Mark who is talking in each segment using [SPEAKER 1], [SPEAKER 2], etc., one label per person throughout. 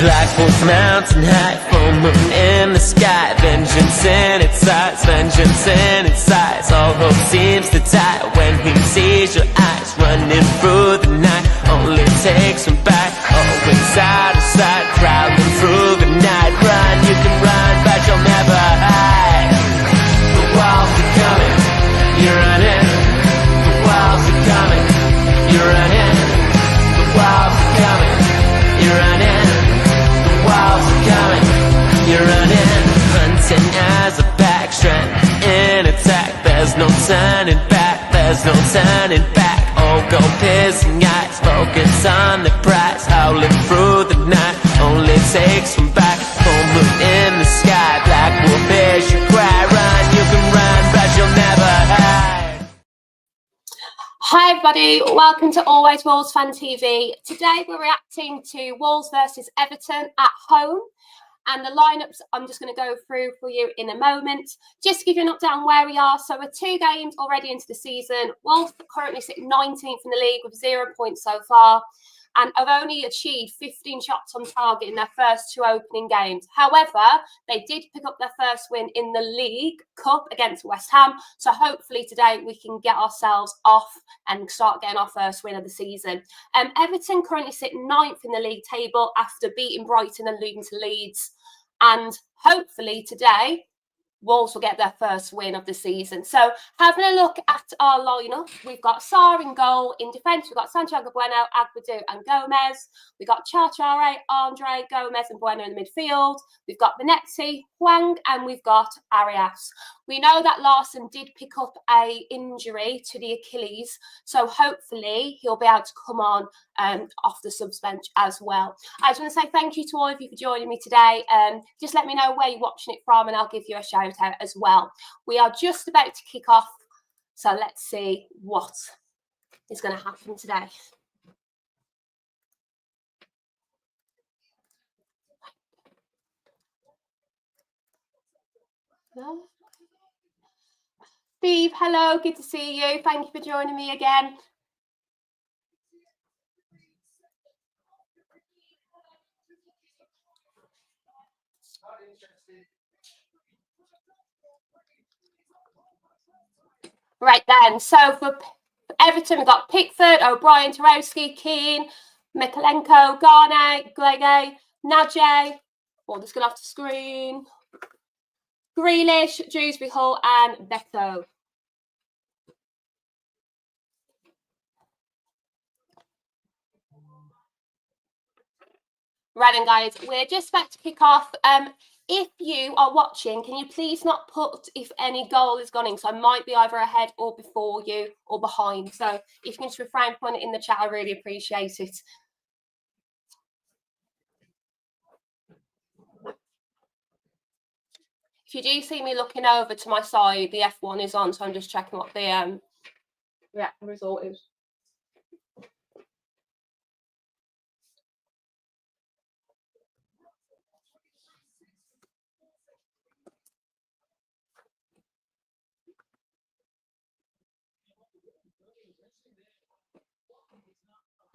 [SPEAKER 1] Blackpool's mountain high, full moon in the sky. Vengeance in its eyes, vengeance in its eyes. All hope seems to die when he sees your eyes running through the night. Only takes him back, always out of sight, prowling through the night. Run, you can run, but you'll never hide. The walls are coming, you're running. The walls are coming, you're running. The walls are coming, you're running. The walls are coming, you're running. Hunting as a back, strength in attack. There's no turning back, there's no turning back. All go piercing eyes, focus on the prize. Howling through the night, only takes them back. Full moon in the sky, black wolf hears you cry. Run, you can run, but you'll never hide.
[SPEAKER 2] Hi everybody, welcome to Always Wolves Fan TV. Today we're reacting to Wolves versus Everton at home. And the lineups I'm just going to go through for you in a moment. Just to give you an update on where we are. So we're 2 games already into the season. Wolves currently sit 19th in the league with 0 points so far. And have only achieved 15 shots on target in their first 2 opening games. However, they did pick up their first win in the League Cup against West Ham. So hopefully today we can get ourselves off and start getting our first win of the season. Everton currently sit 9th in the league table after beating Brighton and losing to Leeds. And hopefully today, Wolves will get their first win of the season. So having a look at our lineup, we've got Sarr in goal. In defence, we've got Santiago Bueno, Agbadou and Gomez. We've got Chachare, Andre, Gomez and Bueno in the midfield. We've got Benetti, Hwang and we've got Arias. We know that Larson did pick up a injury to the Achilles, so hopefully he'll be able to come on off the subs bench as well. I just want to say thank you to all of you for joining me today. Just let me know where you're watching it from and I'll give you a shout out as well. We are just about to kick off, so let's see what is going to happen today. Hello. Steve, hello, good to see you. Thank you for joining me again. Right then, so for Everton, we've got Pickford, O'Brien, Tarowski, Keane, Mikalenko, Garnay, Glege, Nadje, or just going off the screen, Grealish, Dewsbury Hall, and Beto. Right then, guys, we're just about to kick off. If you are watching, can you please not put if any goal is gone in? So I might be either ahead or before you or behind. So if you can just refrain from putting it in the chat, I really appreciate it. If you do see me looking over to my side, the F1 is on, so I'm just checking what the result is.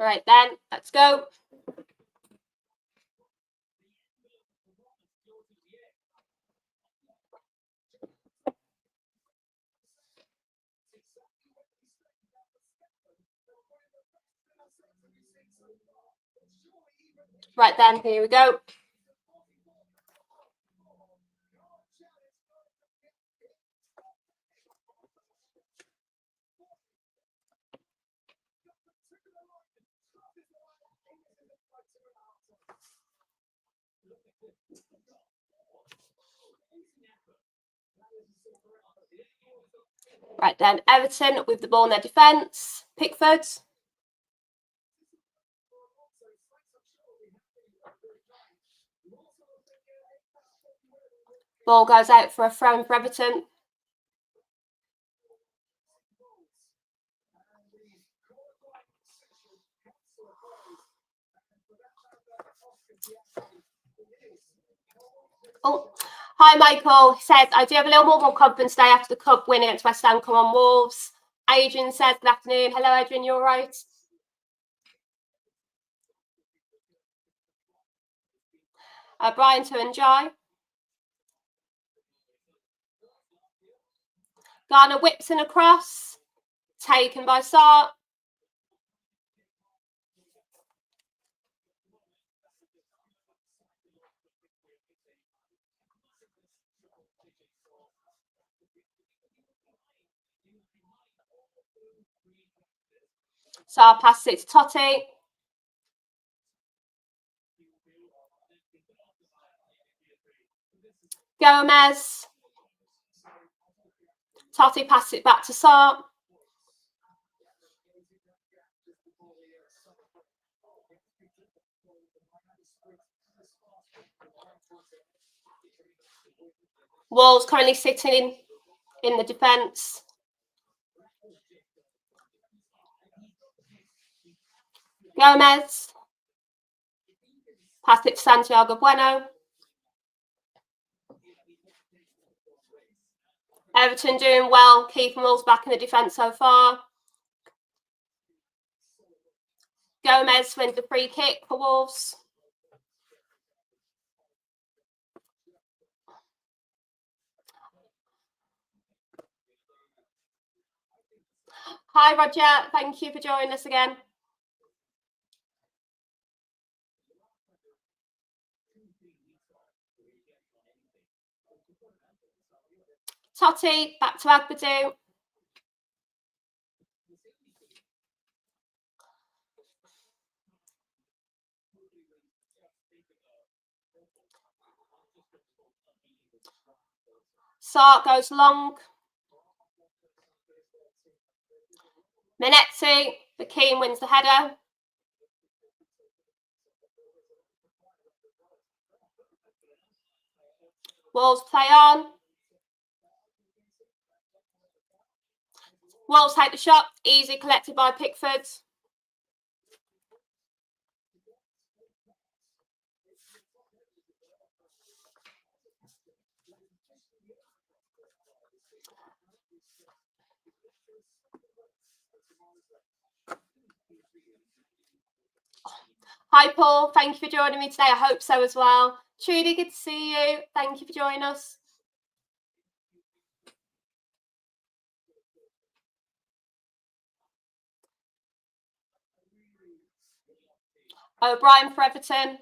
[SPEAKER 2] Right then, let's go. Right then, here we go. Right then, Everton with the ball in their defence. Pickford. Ball goes out for a throw for Everton. Oh, hi, Michael. He says, I do have a little more confidence today after the Cup win against West Ham. Come on, Wolves. Adrian says, good afternoon. Hello, Adrian. You all right? Brian to enjoy. Garner whips in across. Taken by Sark. Sark passes it to Totti. Gomez. Totti passes it back to Sark. Wolves currently sitting in the defence. Gomez. Pass it to Santiago Bueno. Everton doing well, keeping Wolves back in the defence so far. Gomez wins the free kick for Wolves. Hi, Roger. Thank you for joining us again. Totti, back to Agbadu. Sark goes long. Minetti, the Keane wins the header. Wolves play on. Wolves take the shot, easy collected by Pickford. Hi, Paul. Thank you for joining me today. I hope so as well. Trudy, good to see you. Thank you for joining us. O'Brien for Everton.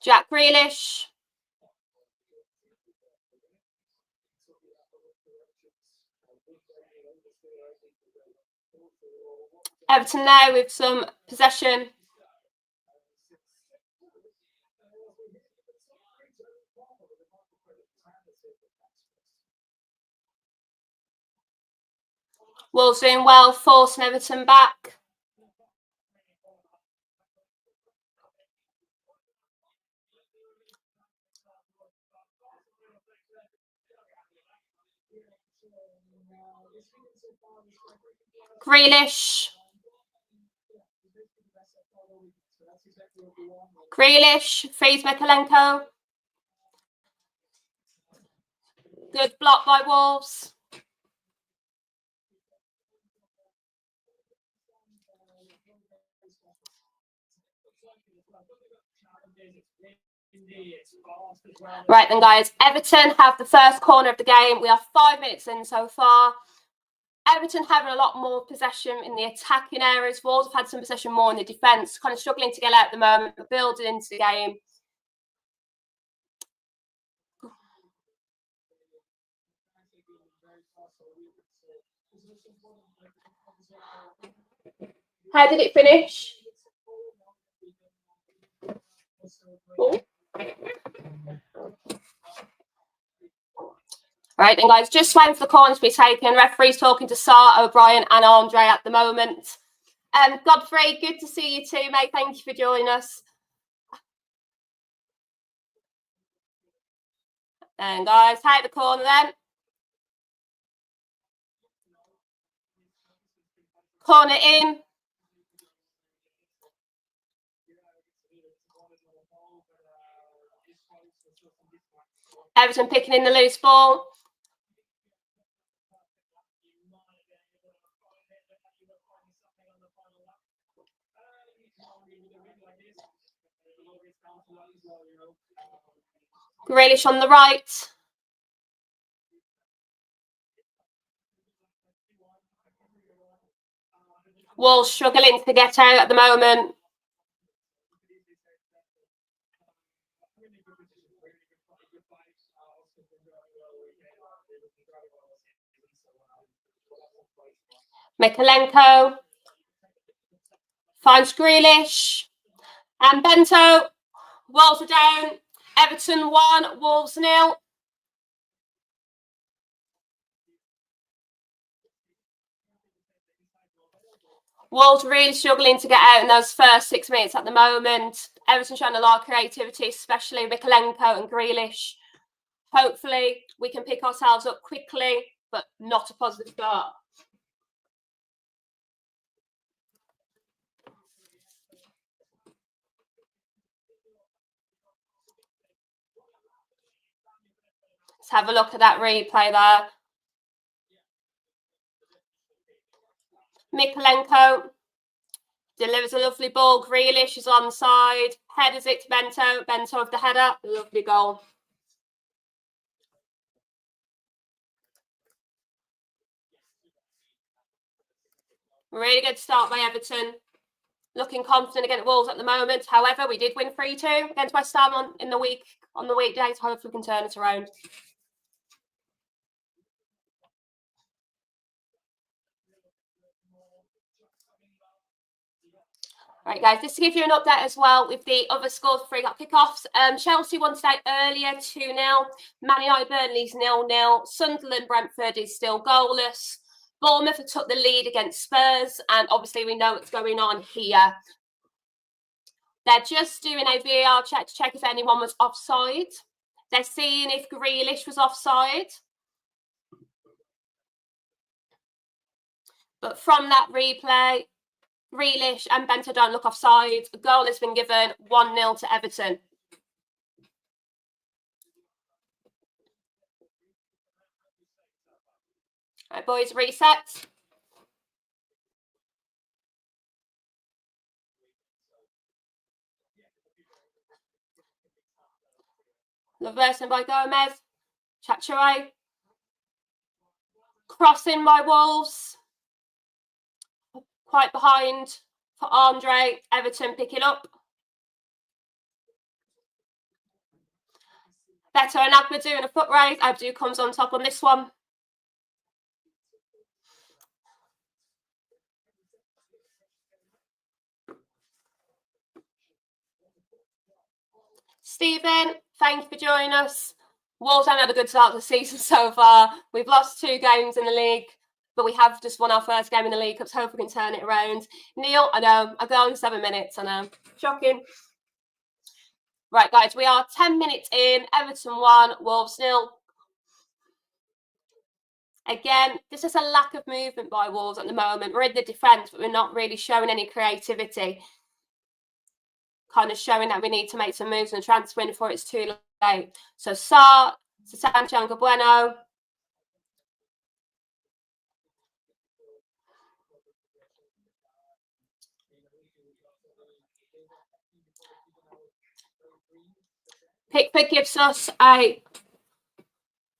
[SPEAKER 2] Jack Grealish. Everton now with some possession. Wolves doing well, forcing Everton back. Grealish. Grealish, frees Mikalenko. Good block by Wolves. Right then, guys, Everton have the first corner of the game. We are 5 minutes in so far. Everton having a lot more possession in the attacking areas. Wolves have had some possession more in the defence, kind of struggling to get out at the moment, but building into the game. How did it finish? Ooh. Right then, guys, just waiting for the corner to be taken. Referee's talking to Sar, O'Brien and Andre at the moment. Godfrey, good to see you too, mate. Thank you for joining us. And guys, take the corner then. Corner in. Everton picking in the loose ball. Grealish on the right. Wolves struggling to get out at the moment. Mikolenko finds Grealish and Bento. Wolves are down. Everton 1, Wolves 0. Wolves really struggling to get out in those first 6 minutes at the moment. Everton showing a lot of creativity, especially Mikolenko and Grealish. Hopefully, we can pick ourselves up quickly, but not a positive start. Let's have a look at that replay there. Mikolenko delivers a lovely ball. Grealish is onside. Headers it to Bento. Bento with the header. Lovely goal. Really good start by Everton. Looking confident against Wolves at the moment. However, we did win 3-2 against West Ham on the weekdays. Hopefully we can turn it around. Right, guys, just to give you an update as well with the other scores before we got kickoffs. Chelsea won today earlier, 2-0. Man United, Burnley's 0-0. Sunderland, Brentford is still goalless. Bournemouth have took the lead against Spurs, and obviously we know what's going on here. They're just doing a VAR check to check if anyone was offside. They're seeing if Grealish was offside. But from that replay, Grealish and Bento don't look offside. A goal has been given, 1-0 to Everton. Right, boys, reset. Reversing by Gomez. Chacharay. Crossing by Wolves. Quite behind for Andre. Everton pick it up. Better and Abdu doing a foot race. Abdu comes on top on this one. Stephen, thank you for joining us. Wolves haven't had a good start to the season so far. We've lost 2 games in the league, but we have just won our first game in the League Cup, so hope we can turn it around. Neil, I know, I go in 7 minutes, I know. Shocking. Right, guys, we are 10 minutes in. Everton 1, Wolves 0. Again, this is a lack of movement by Wolves at the moment. We're in the defence, but we're not really showing any creativity. Kind of showing that we need to make some moves in the transfer window before it's too late. So Sarr, Santiago Bueno. Pickford gives us a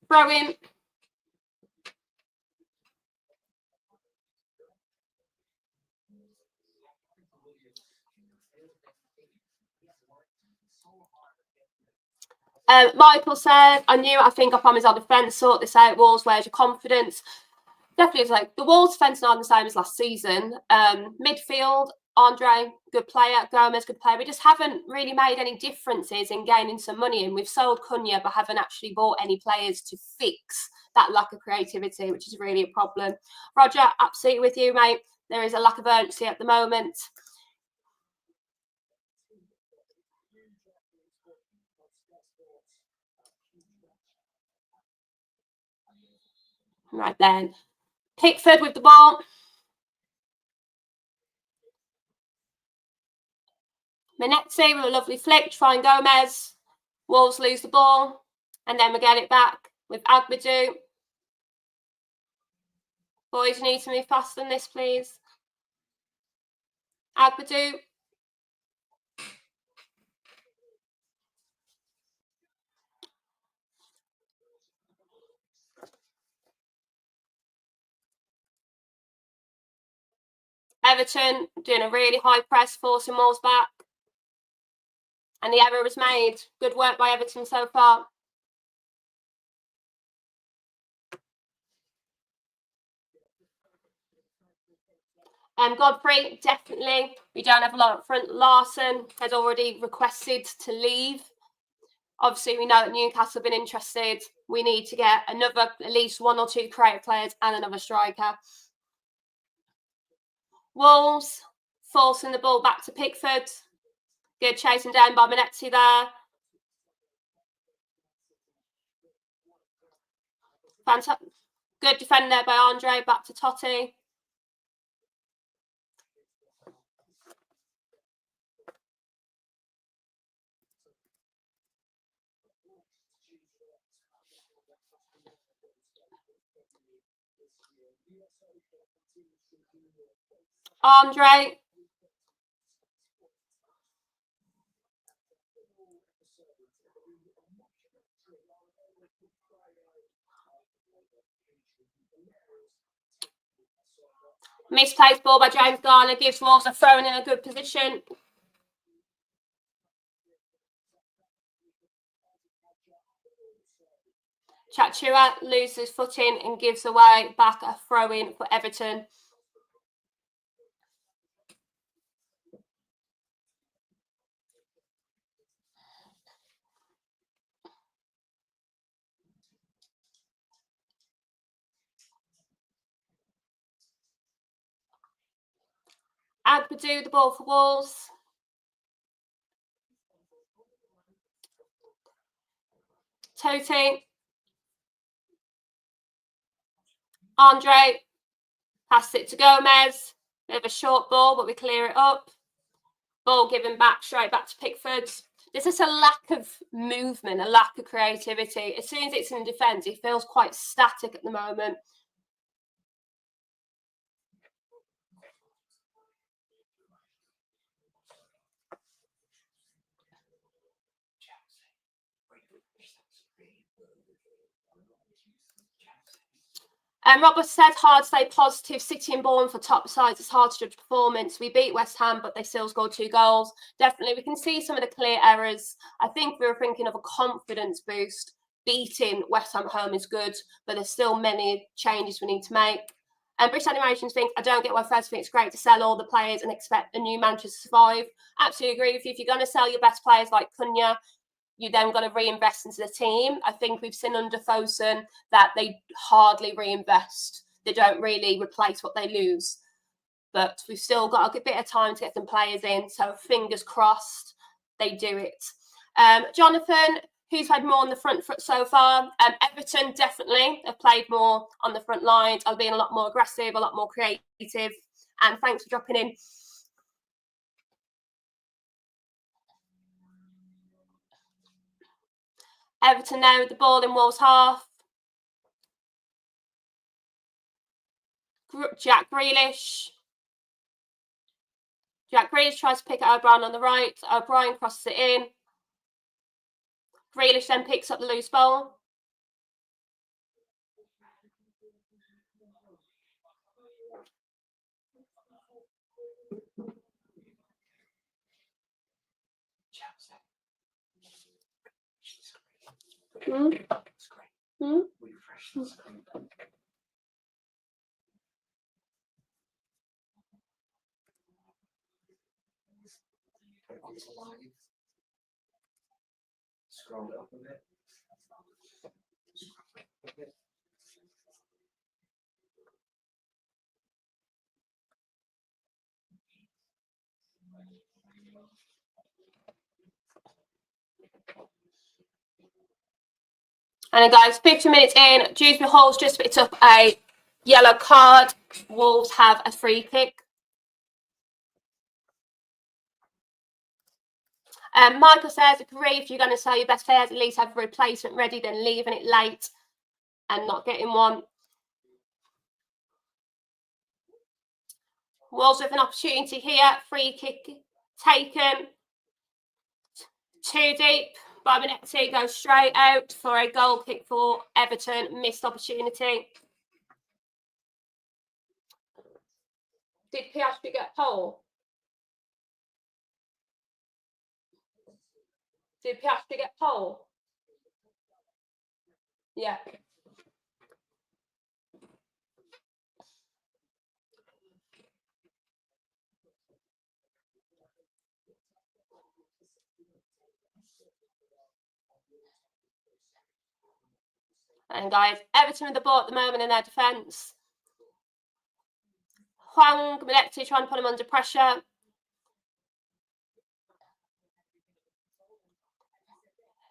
[SPEAKER 2] throw-in. Michael said, I think I promised our defence, sort this out, Wolves, where's your confidence? Definitely, it's like the Wolves' defence aren't the same as last season. Midfield, Andre, good player. Gomez, good player. We just haven't really made any differences in gaining some money in. We've sold Cunha, but haven't actually bought any players to fix that lack of creativity, which is really a problem. Roger, absolutely with you, mate. There is a lack of urgency at the moment. Right then. Pickford with the ball. Minetti with a lovely flick, trying Gomez. Wolves lose the ball. And then we get it back with Agbadou. Boys, you need to move faster than this, please. Agbadou. Everton doing a really high press, forcing Wolves back. And the error was made. Good work by Everton so far. Godfrey, definitely. We don't have a lot up front. Larson has already requested to leave. Obviously, we know that Newcastle have been interested. We need to get another, at least 1 or 2 creative players and another striker. Wolves forcing the ball back to Pickford. Good chasing down by Molineux there. Fantastic. Good defend there by Andre. Back to Totti. Andre. Misplaced ball by James Garner gives Wolves a throw in a good position. Chachua loses footing and gives away back a throw in for Everton. Agbadou the ball for Wolves. Totti. Andre. Pass it to Gomez. Bit of a short ball, but we clear it up. Ball given back, straight back to Pickford. There's just a lack of movement, a lack of creativity. As soon as it's in defence, it feels quite static at the moment. Robert said, hard to stay positive. City and Bournemouth for top sides. It's hard to judge performance. We beat West Ham, but they still scored 2 goals. Definitely, we can see some of the clear errors. I think we were thinking of a confidence boost. Beating West Ham at home is good, but there's still many changes we need to make. And British Animations think, I don't get why first think it's great to sell all the players and expect a new manager to survive. Absolutely agree with you. If you're going to sell your best players like Cunha, you then got to reinvest into the team. I think we've seen under Fosun that they hardly reinvest. They don't really replace what they lose. But we've still got a bit of time to get some players in. So fingers crossed they do it. Jonathan, who's played more on the front foot so far? Everton definitely have played more on the front lines. I've been a lot more aggressive, a lot more creative. And thanks for dropping in. Everton now with the ball in Wolves' half. Jack Grealish. Jack Grealish tries to pick it O'Brien on the right. O'Brien crosses it in. Grealish then picks up the loose ball.
[SPEAKER 3] Scroll it up a bit.
[SPEAKER 2] And then guys, 50 minutes in, Dewsbury Hall's just picked up a yellow card. Wolves have a free kick. Michael says, agree, if you're going to sell your best players, at least have a replacement ready than leaving it late and not getting one. Wolves with an opportunity here. Free kick taken. Too deep. Barbanetti goes straight out for a goal kick for Everton. Missed opportunity. Did Piastri get pole? Did Piastri get pole? Yeah. And guys, Everton with the ball at the moment in their defence. Huang Mileti trying to put him under pressure.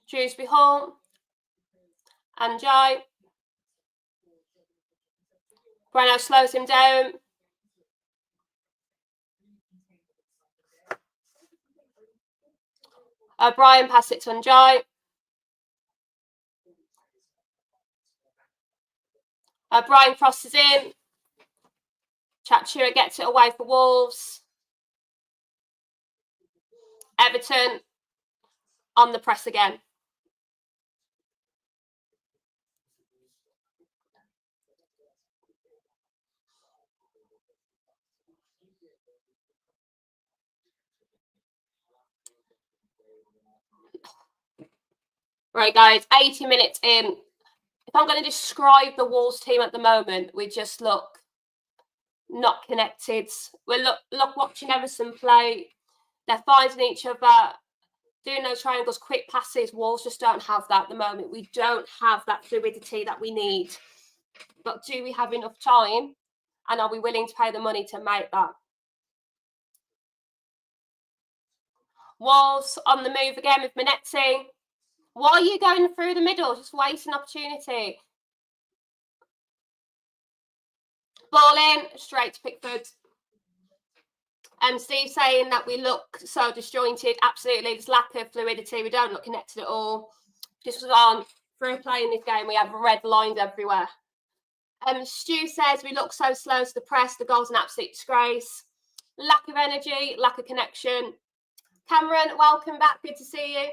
[SPEAKER 2] Shrewsbury Hall. And Jai. Breno slows him down. Brian passes it to Njai. Brian crosses in. Chachura gets it away for Wolves. Everton on the press again. Right, guys, 80 minutes in. If I'm going to describe the Wolves team at the moment, we just look not connected. We're look watching Everton play. They're finding each other, doing those triangles, quick passes. Wolves just don't have that at the moment. We don't have that fluidity that we need. But do we have enough time? And are we willing to pay the money to make that? Wolves on the move again with Minetti. Why are you going through the middle? Just wasting opportunity. Ball in, straight to Pickford. Steve saying that we look so disjointed. Absolutely, there's lack of fluidity. We don't look connected at all. This was on through playing this game. We have red lines everywhere. Stu says we look so slow to the press. The goal's an absolute disgrace. Lack of energy, lack of connection. Cameron, welcome back. Good to see you.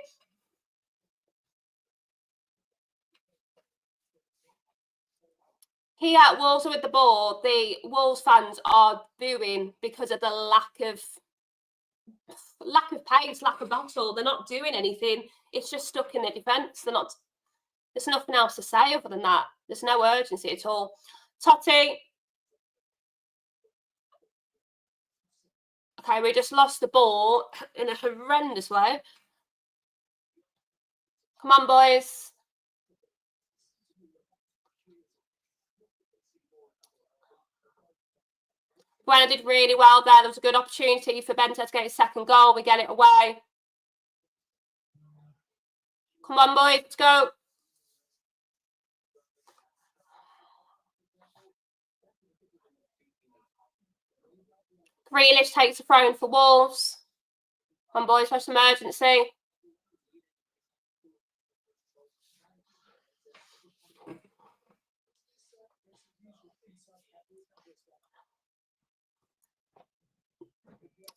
[SPEAKER 2] Here at Wolves with the ball, the Wolves fans are booing because of the lack of pace, lack of battle. They're not doing anything. It's just stuck in their defence. There's nothing else to say other than that. There's no urgency at all. Totti. Okay, we just lost the ball in a horrendous way. Come on, boys. Bueno did really well there. There was a good opportunity for Banter to get his second goal. We get it away. Come on, boys. Let's go. Grealish takes a throw in for Wolves. Come on, boys. First emergency.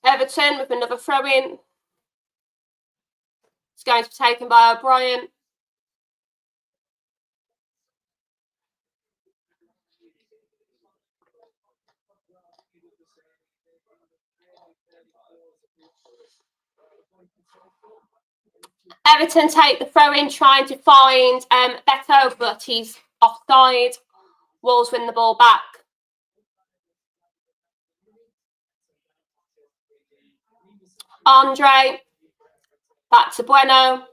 [SPEAKER 2] Everton with another throw-in. It's going to be taken by O'Brien. Everton take the throw-in, trying to find Beto, but he's offside. Wolves win the ball back. Andre, back to Bueno.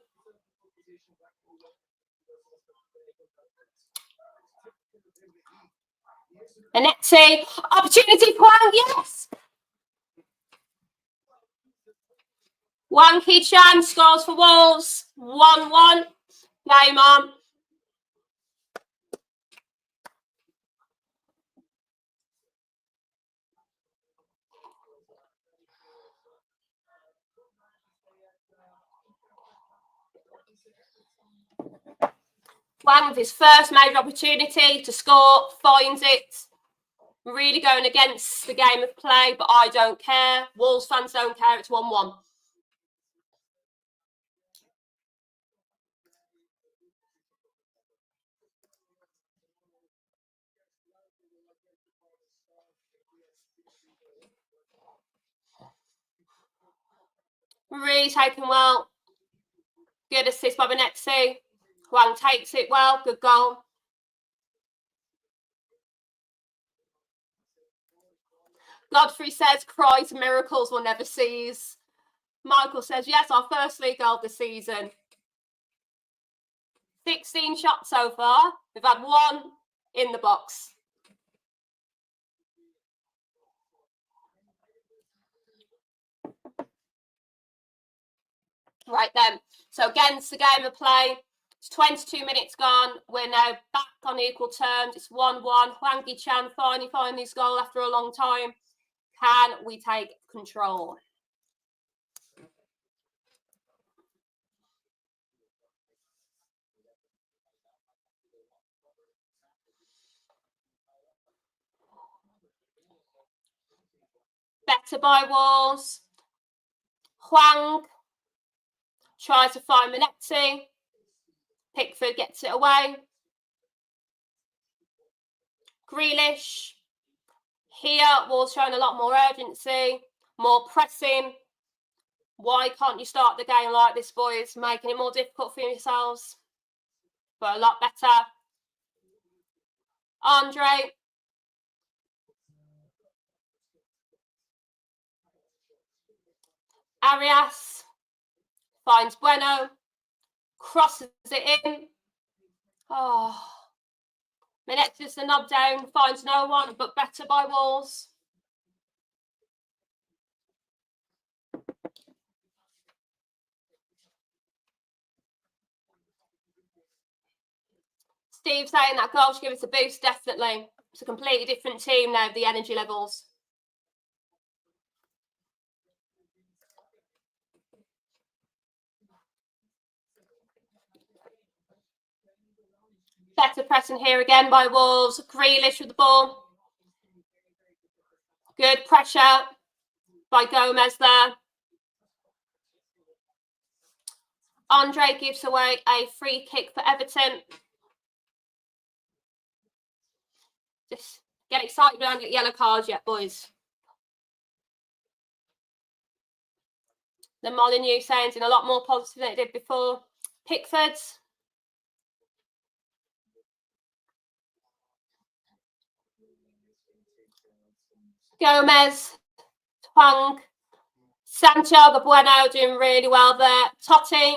[SPEAKER 2] Anetti, opportunity, Huang, yes! Wang Hee-chan scores for Wolves, 1-1, game on. Wang with his first major opportunity to score, finds it. Really going against the game of play, but I don't care. Wolves fans don't care, it's 1-1. Really taken well. Good assist by Benetzi. Huang takes it well. Good goal. Godfrey says, cries miracles will never cease. Michael says, yes, our first league goal of the season. 16 shots so far. We've had one in the box. Right then. So against the game of play, it's 22 minutes gone. We're now back on equal terms. It's 1-1. Huang Chan finally finding his goal after a long time. Can we take control? Better by Wolves. Huang tries to find Benetzi. Pickford gets it away. Grealish. Here, Wolves showing a lot more urgency, more pressing. Why can't you start the game like this, boys? Making it more difficult for yourselves. But a lot better. Andre. Arias finds Bueno. Crosses it in. Oh. Menezes the knob down. Finds no one, but better by Wolves. Steve saying that goal should give us a boost, definitely. It's a completely different team now, the energy levels. Better pressing here again by Wolves. Grealish with the ball. Good pressure by Gomez there. Andre gives away a free kick for Everton. Just get excited, we don't get yellow cards yet, boys. The Molineux sounds in a lot more positive than it did before. Pickford. Gomez. Twang. Santiago Bueno doing really well there. Totti.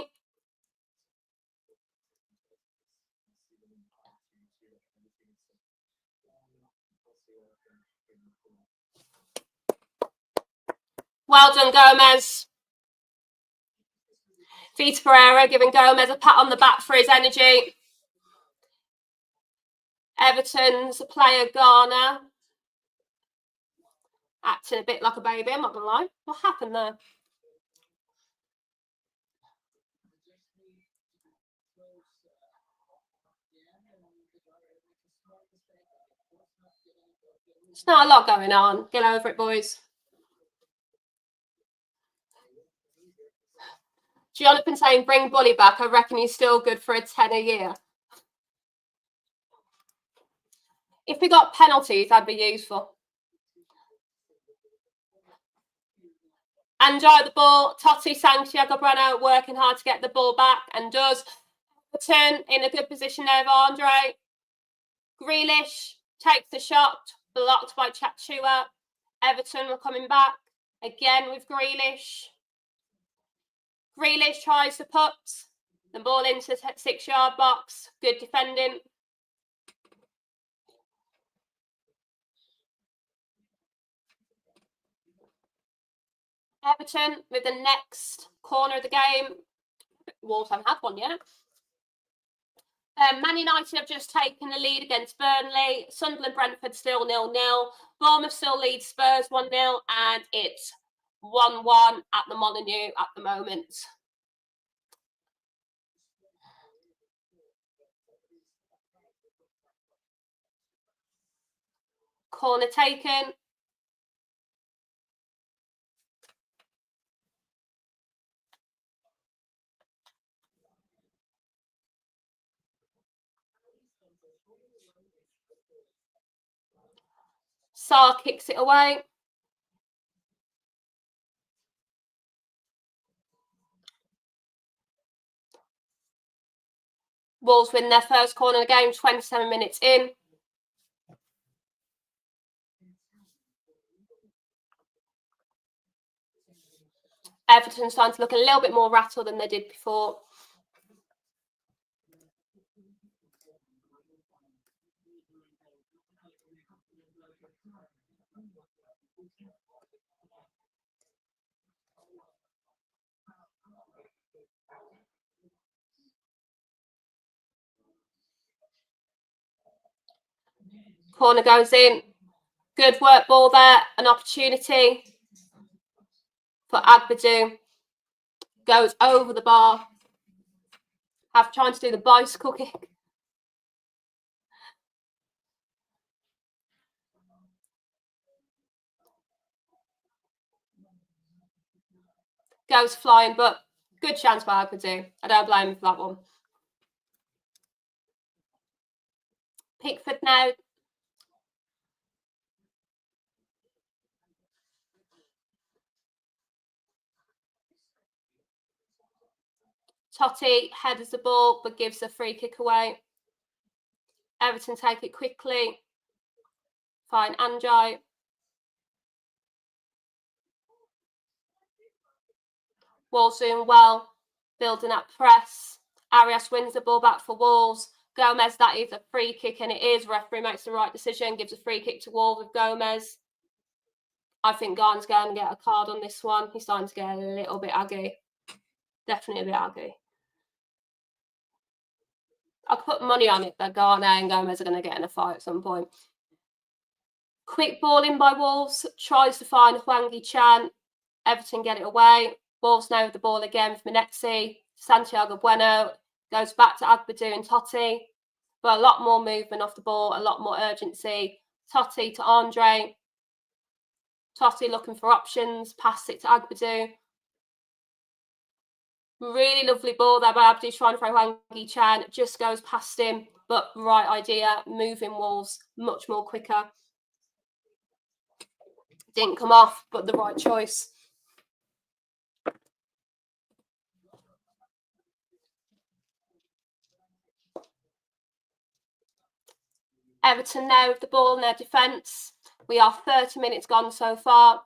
[SPEAKER 2] Well done, Gomez. Vita Pereira giving Gomez a pat on the back for his energy. Everton's player Garner. Acting a bit like a baby, I'm not going to lie. What happened there? There's not a lot going on. Get over it, boys. Jonathan saying, bring Bully back. I reckon he's still good for a 10 a year. If we got penalties, that'd be useful. Enjoy the ball. Totti, Santiago Bueno working hard to get the ball back and does. Everton in a good position there, Andre. Grealish takes the shot, blocked by Chachua. Everton were coming back again with Grealish. Grealish tries to put the ball into the 6-yard box. Good defending. Everton with the next corner of the game. Wolves haven't had one yet. Man United have just taken the lead against Burnley. Sunderland, Brentford still 0-0. Bournemouth still leads Spurs 1-0. And it's 1-1 at the Molineux at the moment. Corner taken. Sarr kicks it away. Wolves win their first corner of the game, 27 minutes in. Everton starting to look a little bit more rattled than they did before. Corner goes in. Good work ball there. An opportunity for Agbadou. Goes over the bar. Trying to do the bicycle kick. Goes flying, but good chance by Agbadou. I don't blame him for that one. Pickford now. Totti headers the ball, but gives a free kick away. Everton take it quickly. Fine, Anjai. Wolves doing well, building up press. Arias wins the ball back for Wolves. Gomez, that is a free kick, and it is. Referee makes the right decision, gives a free kick to Wolves with Gomez. I think Garn's going to get a card on this one. He's starting to get a little bit aggy. Definitely a bit aggy. I'll put money on it that Garner and Gomez are going to get in a fight at some point. Quick ball in by Wolves. Tries to find Hwangi Chan. Everton get it away. Wolves now with the ball again with Minetzi. Santiago Bueno goes back to Agbadou and Totti. But a lot more movement off the ball, a lot more urgency. Totti to Andre. Totti looking for options. Pass it to Agbadou. Really lovely ball there by Agbadou, trying to throw Hwangi Chan. Just goes past him, but right idea. Moving Wolves much more quicker. Didn't come off, but the right choice. Everton now with the ball in their defence. We are 30 minutes gone so far.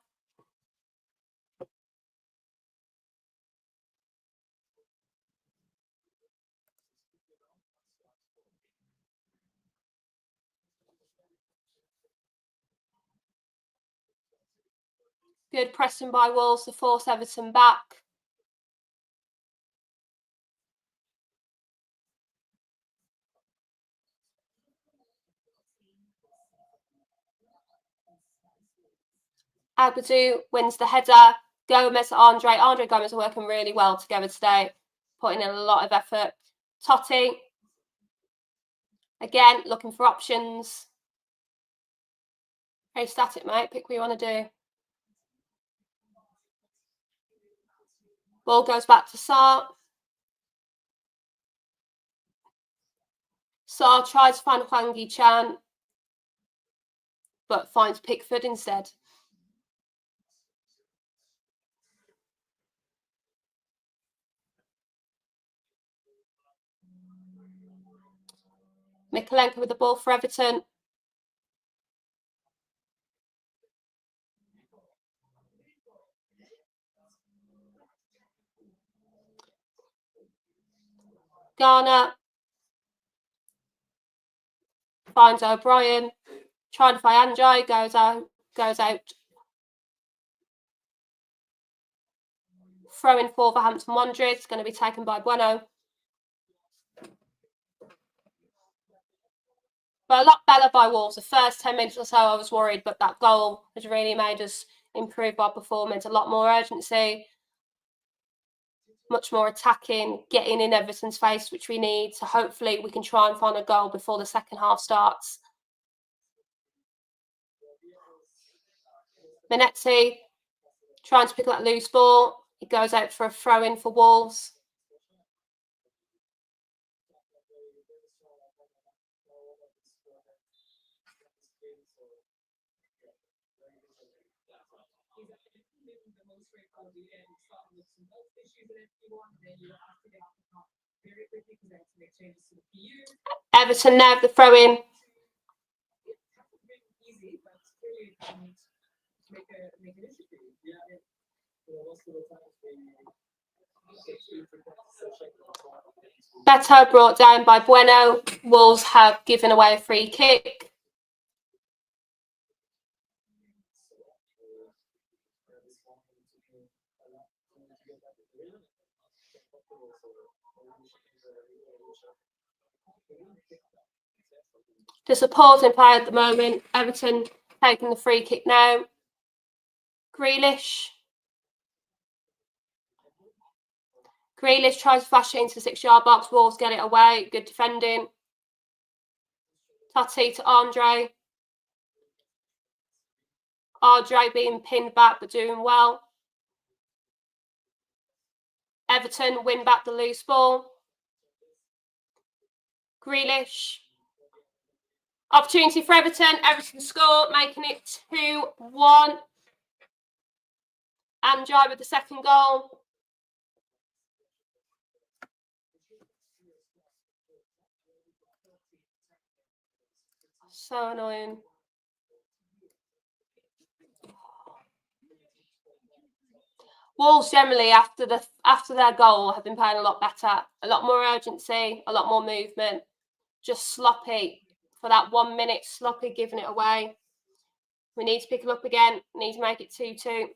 [SPEAKER 2] Good pressing by Wolves to force Everton back. Agbadou wins the header. Gomez, Andre Gomez are working really well together today, putting in a lot of effort. Totti, again, looking for options. Very static, mate. Pick what you want to do. Ball goes back to Sarr. Sarr tries to find Hwangi Chan, but finds Pickford instead. Mikolenko with the ball for Everton. Garner finds O'Brien, trying to find Anjai, goes out. Throw in for Wolverhampton Wanderers, going to be taken by Bueno. But a lot better by Wolves. The first 10 minutes or so I was worried, but that goal has really made us improve our performance. A lot more urgency, much more attacking, getting in Everton's face, which we need. So hopefully we can try and find a goal before the second half starts. Minetzi trying to pick up that loose ball. It goes out for a throw-in for Wolves. Everton now the throw in. Beto brought down by Bueno. Wolves have given away a free kick. The supporting player at the moment. Everton taking the free kick now. Grealish tries to flash it into the 6-yard box. Wolves get it away. Good defending. Totti to Andre. Andre being pinned back but doing well. Everton win back the loose ball. Grealish. Opportunity for Everton. Everton score, making it 2-1. Andre with the second goal. So annoying. Wolves generally after their goal have been playing a lot better, a lot more urgency, a lot more movement. Just sloppy for that 1 minute, sloppy giving it away. We need to pick it up again. We need to make it 2-2.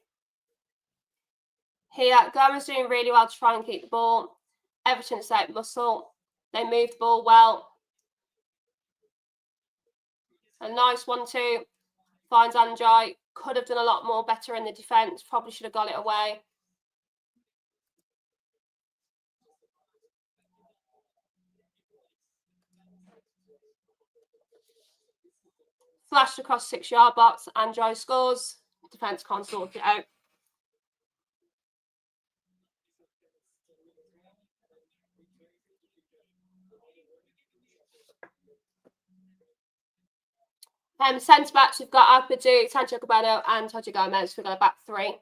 [SPEAKER 2] Here, Gomez doing really well to try and keep the ball. Everton's out muscle. They move the ball well. A nice 1-2. Finds Andre. Could have done a lot more better in the defence. Probably should have got it away. Flashed across 6-yard box. Andre scores. Defence can't sort it out. Centre backs, we've got Agbadu, Sancho Cabano, and Totti Gomez. We've got a back three.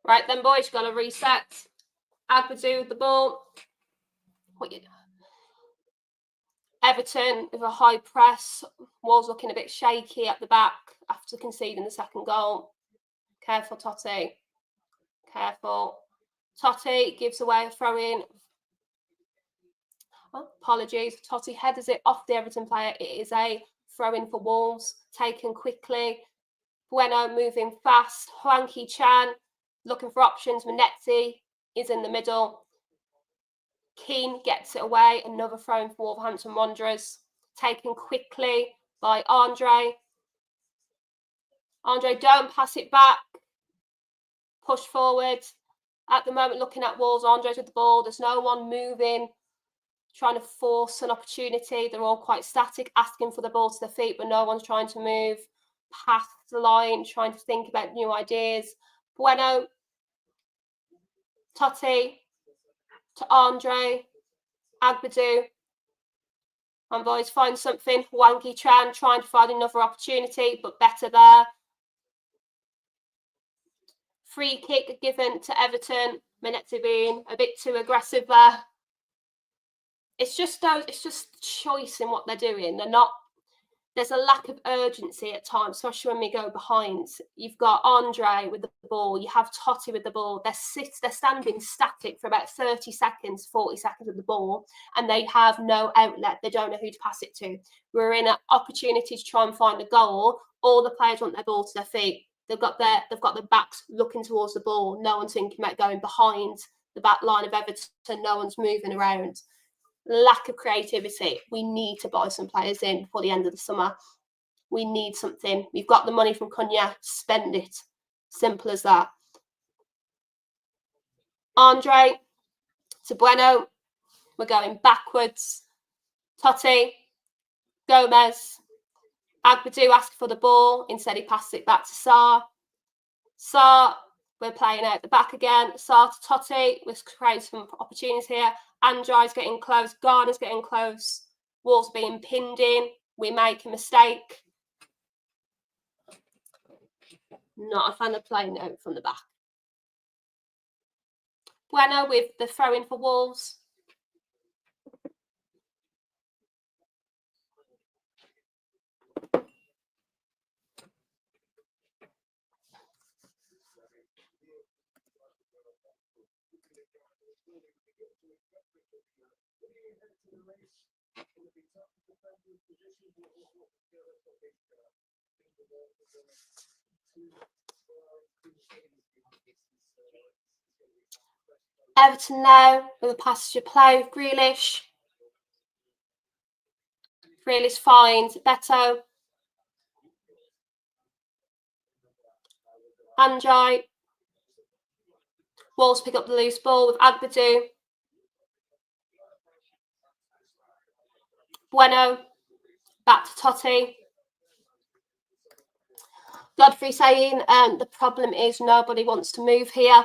[SPEAKER 2] Right then, boys, you've got to reset. Agbadu with the ball. Everton with a high press. Wolves looking a bit shaky at the back after conceding the second goal. Careful, Totti. Careful. Totti gives away a throw-in. Oh, apologies. Totti headers it off the Everton player. It is a throw-in for Wolves. Taken quickly. Bueno moving fast. Hwang Chan looking for options. Manetti is in the middle. Keane gets it away. Another throw-in for Wolverhampton Wanderers. Taken quickly by Andre. Andre, don't pass it back. Push forward. At the moment, looking at Wolves, Andre's with the ball. There's no one moving, trying to force an opportunity. They're all quite static, asking for the ball to their feet, but no one's trying to move past the line, trying to think about new ideas. Bueno, Totti to Andre, Agbadu. And boys, find something. Hwang Chan trying to find another opportunity, but better there. Free kick given to Everton. Manetti being a bit too aggressive there. It's just choice in what they're doing. They're not. There's a lack of urgency at times, especially when we go behind. You've got Andre with the ball. You have Totti with the ball. They're standing static for about 30 seconds, 40 seconds with the ball, and they have no outlet. They don't know who to pass it to. We're in an opportunity to try and find a goal. All the players want their ball to their feet. They've got their backs looking towards the ball. No one's thinking about going behind the back line of Everton. No one's moving around. Lack of creativity. We need to buy some players in before the end of the summer. We need something. We've got the money from Cunha. Spend it. Simple as that. Andre to Bueno. We're going backwards. Totti. Gomez. Agbadu asked for the ball. Instead, he passed it back to Sarr. Sarr We're playing out the back again. Sarta Totti was creating some opportunities here. Andrei's getting close. Garner's getting close. Wolves being pinned in. We make a mistake. Not a fan of playing out from the back. Bueno with the throw in for Wolves. Everton now with a passage of play with Grealish. Grealish finds Beto. Andrei. Wolves pick up the loose ball with Agbadou. Bueno. Back to Totti. Godfrey saying the problem is nobody wants to move here.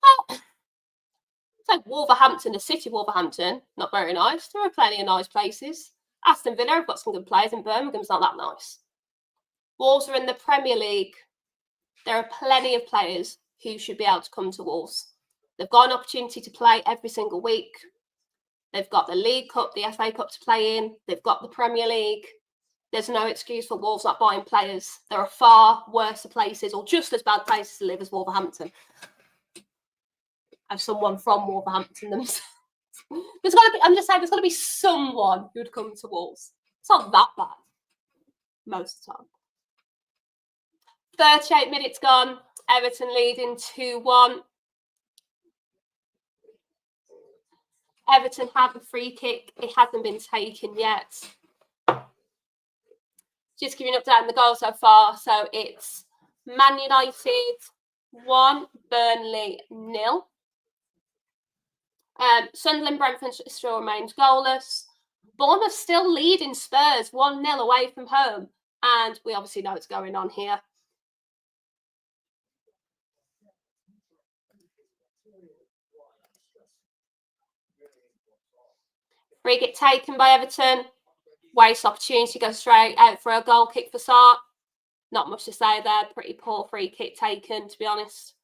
[SPEAKER 2] Oh, it's like Wolverhampton, the city of Wolverhampton. Not very nice. There are plenty of nice places. Aston Villa have got some good players, and Birmingham's not that nice. Wolves are in the Premier League. There are plenty of players who should be able to come to Wolves. They've got an opportunity to play every single week. They've got the League Cup, the FA Cup to play in. They've got the Premier League. There's no excuse for Wolves not buying players. There are far worse places or just as bad places to live as Wolverhampton. As someone from Wolverhampton themselves. There's got to be, I'm just saying, there's got to be someone who'd come to Wolves. It's not that bad most of the time. 38 minutes gone. Everton leading 2-1. Everton have a free kick. It hasn't been taken yet. Just giving up down the goal so far. So it's Man United 1, Burnley 0. Sunderland, Brentford still remains goalless. Bournemouth still leading Spurs 1-0 away from home. And we obviously know what's going on here. Free kick taken by Everton. Waste opportunity, goes straight out for a goal kick for Sark. Not much to say there. Pretty poor free kick taken, to be honest.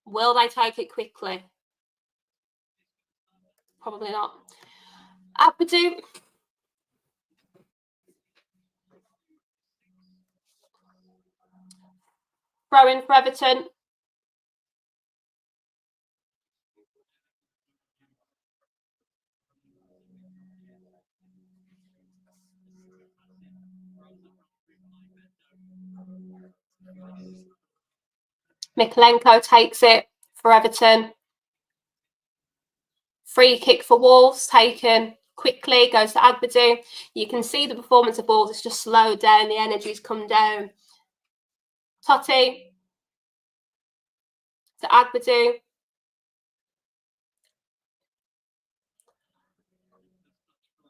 [SPEAKER 2] Will they take it quickly? Probably not. Agbadou. Throw in for Everton. Mikolenko takes it for Everton. Free kick for Wolves taken quickly, goes to Agbadou. You can see the performance of Wolves, it's just slowed down, the energy's come down. Totti to Agbadou.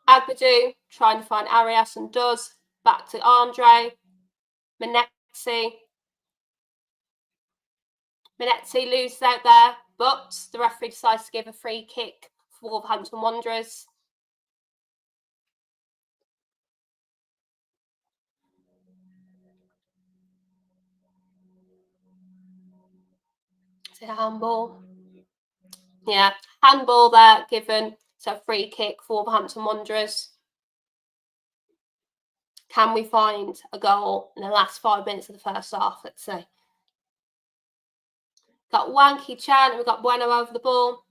[SPEAKER 2] Agbadou trying to find Arias and does. Back to Andre. Manetzi. Manetzi loses out there, but the referee decides to give a free kick for Wolverhampton Wanderers. Is it a handball? Yeah, handball there given. So free kick for Wolverhampton Wanderers. Can we find a goal in the last 5 minutes of the first half? Let's see. Got Wanky Chan and we've got Bueno over the ball.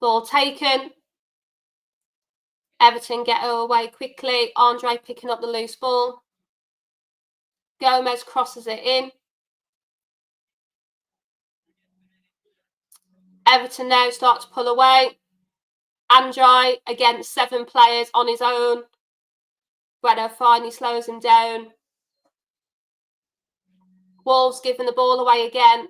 [SPEAKER 2] Ball taken. Everton get away quickly. Andre picking up the loose ball. Gomez crosses it in. Everton now start to pull away. Andre against 7 players on his own. Bueno finally slows him down. Wolves giving the ball away again.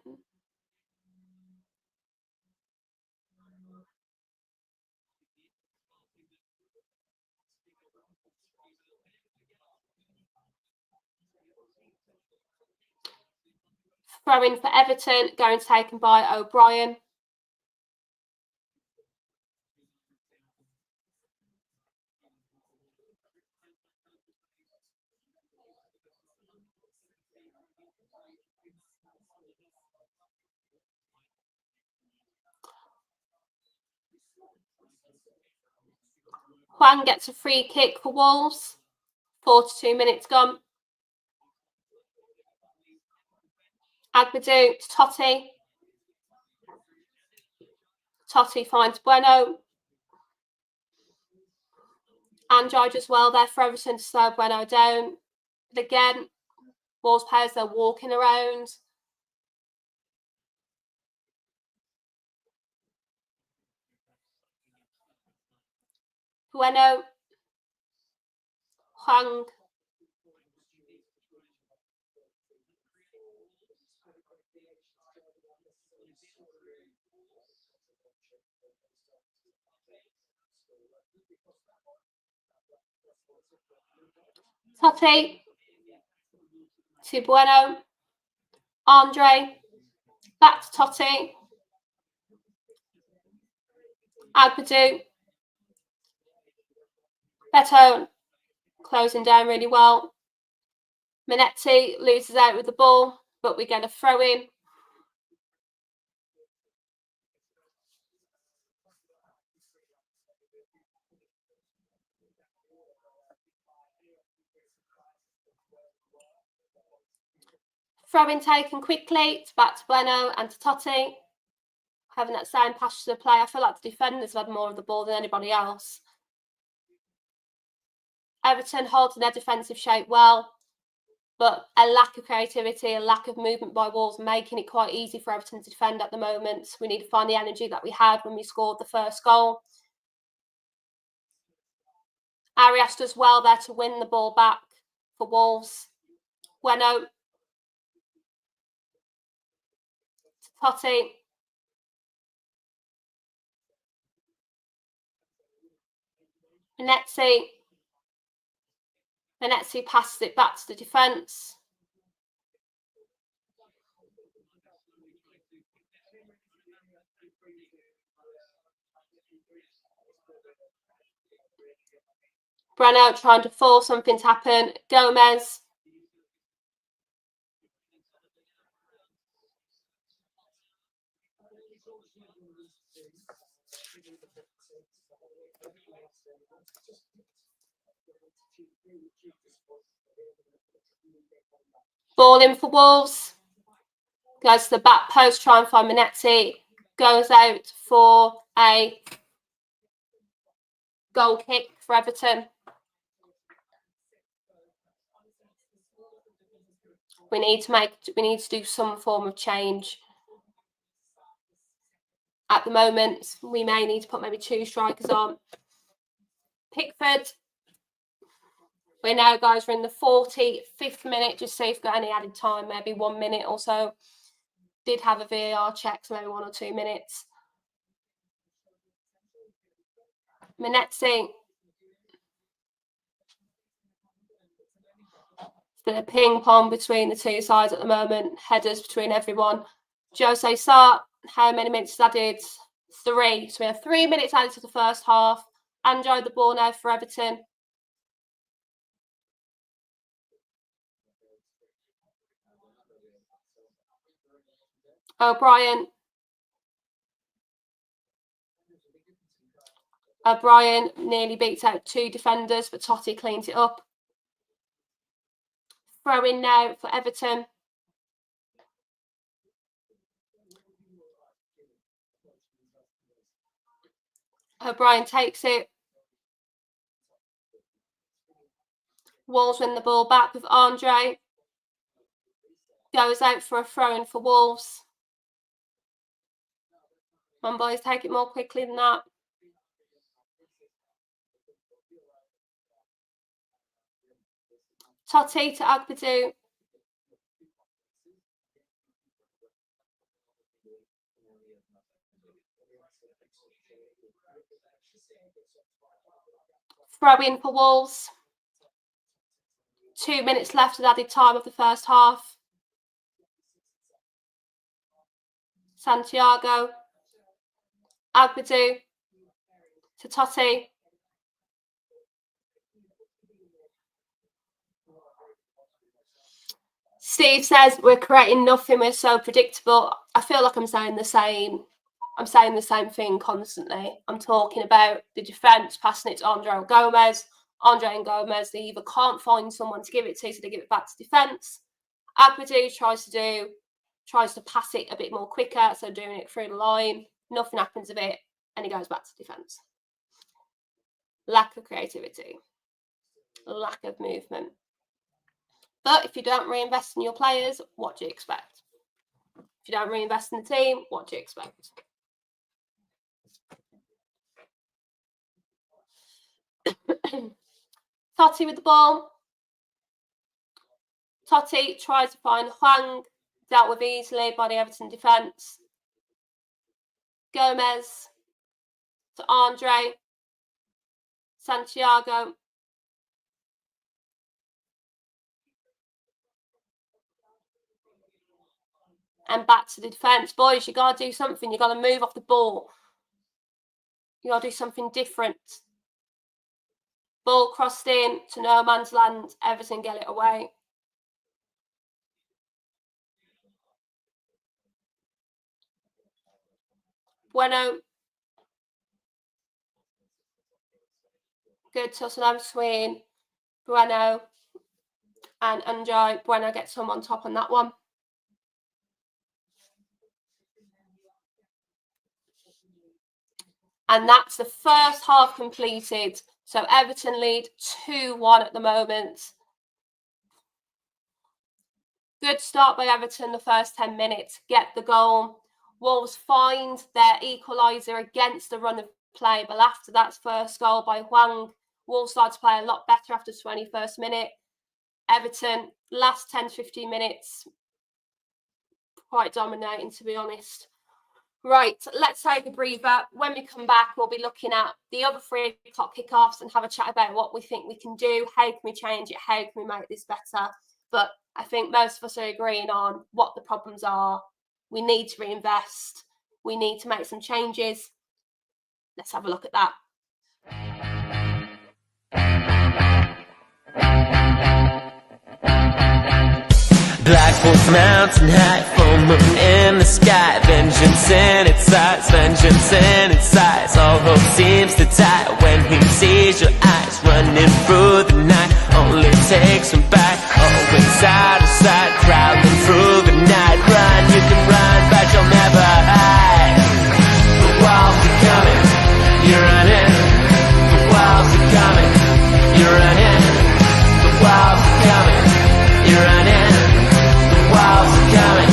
[SPEAKER 2] Throw in for Everton, going to taken by O'Brien. Huang gets a free kick for Wolves. 42 minutes gone. Agbadou to Totti. Totti finds Bueno. Android as well there for Everton to slow Bueno down. But again, Wolves players, they're walking around. Bueno. Huang. Totti to Bueno. Andre. Back to Totti. Agbadou. Beto closing down really well. Minetti loses out with the ball, but we get a throw in. Throw in taken quickly. It's back to Bueno and to Totti. Having that same pass to the play. I feel like the defenders have had more of the ball than anybody else. Everton holding their defensive shape well, but a lack of creativity, a lack of movement by Wolves, making it quite easy for Everton to defend at the moment. We need to find the energy that we had when we scored the first goal. Arias does well there to win the ball back for Wolves. Bueno. Totti. Minetti. Minetti passes it back to the defence. Breno trying to force something to happen. Gomez. Ball in for Wolves. Goes to the back post, try and find Minetti. Goes out for a goal kick for Everton. We need to do some form of change. At the moment, we may need to put maybe 2 strikers on. Pickford. We're now, guys, we're in the 45th minute. Just see if we've got any added time, maybe 1 minute or so. Did have a VAR check, so maybe 1 or 2 minutes. Minetti. It's been a ping pong between the two sides at the moment. Headers between everyone. Jose Sarr, how many minutes added? 3. So we have 3 minutes added to the first half. Android the ball now for Everton. O'Brien. O'Brien nearly beats out 2 defenders, but Totti cleans it up. Throw in now for Everton. O'Brien takes it. Wolves win the ball back with Andre. Goes out for a throw-in for Wolves. Come on, boys, take it more quickly than that. Totti to Agbadou. Throw in for Wolves. 2 minutes left of added time of the first half. Santiago, Agbadu, to Totti. Steve says we're creating nothing, we're so predictable. I feel like I'm saying the same thing constantly. I'm talking about the defence, passing it to Andre and Gomez. Andre and Gomez, they either can't find someone to give it to, so they give it back to defence. Agbadu tries to pass it a bit more quicker, so doing it through the line. Nothing happens of it, and he goes back to defence. Lack of creativity. Lack of movement. But if you don't reinvest in your players, what do you expect? If you don't reinvest in the team, what do you expect? Totti with the ball. Totti tries to find Hwang, dealt with easily by the Everton defence. Gomez to Andre. Santiago. And back to the defence. Boys, you got to do something. You got to move off the ball. You got to do something different. Ball crossed in to no man's land. Everton get it away. Bueno. Good tussle between Bueno and Andre. Bueno gets him on top on that one. And that's the first half completed. So Everton lead 2-1 at the moment. Good start by Everton the first 10 minutes. Get the goal. Wolves find their equaliser against the run of play. But after that first goal by Hwang, Wolves start to play a lot better after the 21st minute. Everton, last 10 to 15 minutes, quite dominating, to be honest. Right, let's take a breather. When we come back, we'll be looking at the other 3 o'clock kickoffs and have a chat about what we think we can do. How can we change it? How can we make this better? But I think most of us are agreeing on what the problems are. We need to reinvest. We need to make some changes. Let's have a look at that.
[SPEAKER 1] Black Wolf Mountain high, full moon in the sky. Vengeance in its eyes, vengeance in its eyes. All hope seems to die when he sees your eyes running through the night. Only takes him back, always out of sight. Crowding through the night. Run, you can run, but you'll never hide. The walls are coming, you're running. The walls are coming, you're running. The walls are coming, you're running. Walls are coming,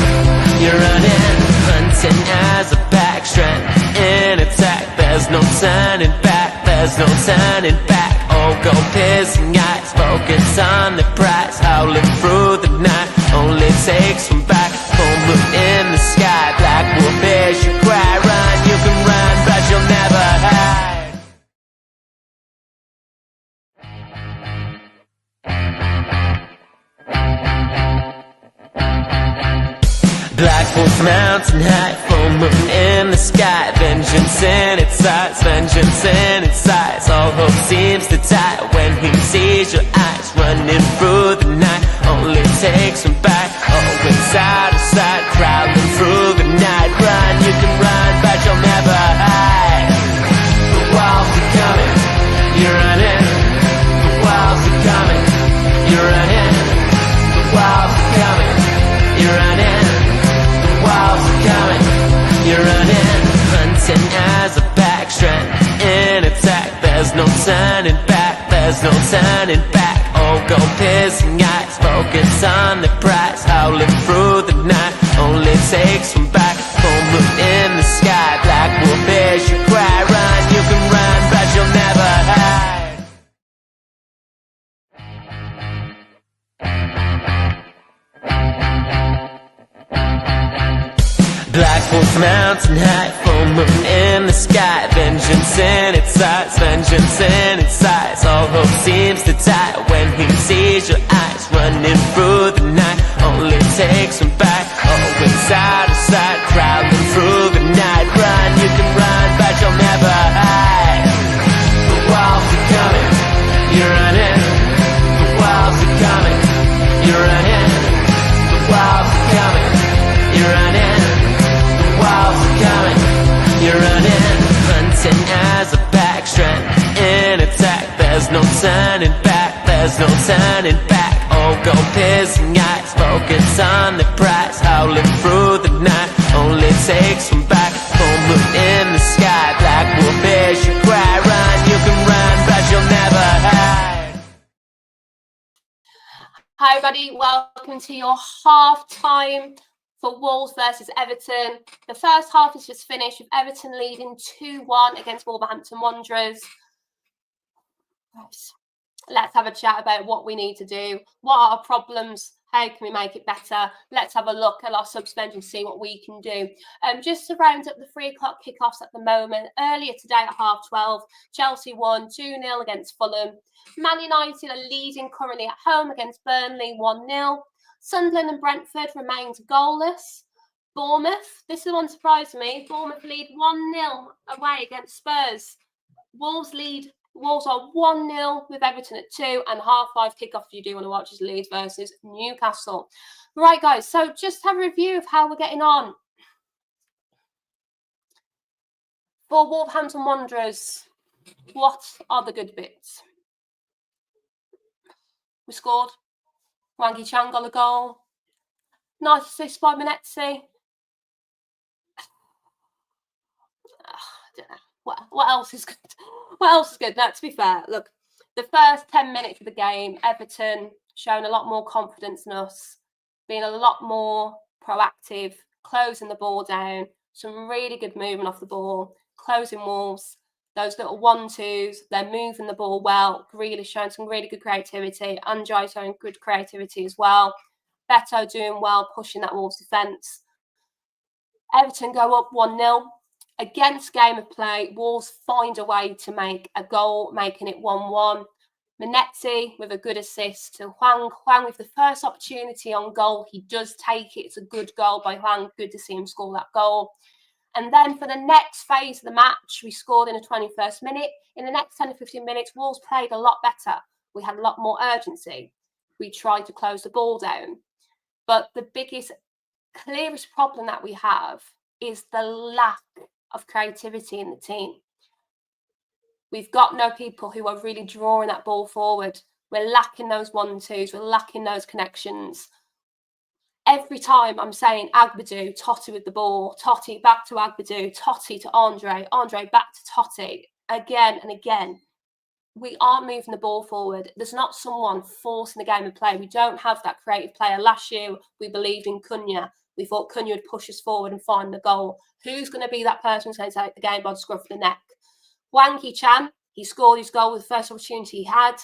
[SPEAKER 1] you're running. Hunting as a back, strength in attack. There's no turning back, there's no turning back. All go piercing eyes, focus on the prize. Howling through the night, only takes from back. Full moon in the sky, black wolf bears you cry. Run, you can run, but you'll never hide. Black Wolf Mountain high, full moon in the sky. Vengeance in its eyes, vengeance in its eyes. All hope seems to die when he sees your eyes running through the night. Only takes him back, always out of sight. Crowding through the night. Run, you can run, but you'll never hide. The walls are coming, you're running. The walls are coming, you're running. The walls are coming, you're running. Walls are coming, you're running. Hunting as a back, strength in attack. There's no turning back, there's no turning back. All go piercing eyes, focus on the prize. Howling through the night, only takes from back. Full moon in the sky, black wolf bears you cry. Run, you can run, but you'll never hide. Black Wolf Mountain high, full moon in the sky. Vengeance in its eyes, vengeance in its eyes. All hope seems to die when he sees your eyes running through the night. Only takes him back, always out of sight. Crowding through turning back. All go piercing eyes, focus on the prize, howling through the night. Only takes one back, full moon in the sky. Black wolf bears you cry, run, you can run, but you'll never hide.
[SPEAKER 2] Hi everybody, welcome to your half-time for Wolves versus Everton. The first half is just finished with Everton leading 2-1 against Wolverhampton Wanderers. Let's have a chat about what we need to do. What are our problems? How can we make it better? Let's have a look at our suspension and see what we can do. Just to round up the 3 o'clock kickoffs at the moment. Earlier today at 12:30, Chelsea won 2-0 against Fulham. Man United are leading currently at home against Burnley 1-0. Sunderland and Brentford remained goalless. Bournemouth, this is one surprised me. Bournemouth lead 1-0 away against Spurs. Wolves are 1-0 with Everton at 2, and 5:30 kickoff if you do want to watch is Leeds versus Newcastle. Right, guys, so just have a review of how we're getting on. For Wolverhampton Wanderers, what are the good bits? We scored. Wangi Chan got a goal. Nice assist by Molineux. What else is good? What else is good? Now, to be fair, look, the first 10 minutes of the game, Everton showing a lot more confidence in us, being a lot more proactive, closing the ball down, some really good movement off the ball, closing Wolves, those little 1-2s, they're moving the ball well, really showing some really good creativity, Andrei showing good creativity as well, Beto doing well, pushing that Wolves defence. Everton go up 1-0. Against game of play, Wolves find a way to make a goal, making it 1-1. Molineux with a good assist to Hwang. Hwang with the first opportunity on goal. He does take it. It's a good goal by Hwang. Good to see him score that goal. And then for the next phase of the match, we scored in the 21st minute. In the next 10 to 15 minutes, Wolves played a lot better. We had a lot more urgency. We tried to close the ball down. But the biggest, clearest problem that we have is the lack of creativity in the team. We've got no people who are really drawing that ball forward. We're lacking those 1-2s. We're lacking those connections. Every time I'm saying Agbadou, Totti with the ball, Totti back to Agbadou, Totti to Andre, Andre back to Totti, again and again. We aren't moving the ball forward. There's not someone forcing the game of play. We don't have that creative player. Last year, we believed in Cunha. We thought Cunha would push us forward and find the goal. Who's going to be that person who's going to take the game by the scruff of the neck? Wangi Chan, he scored his goal with the first opportunity he had.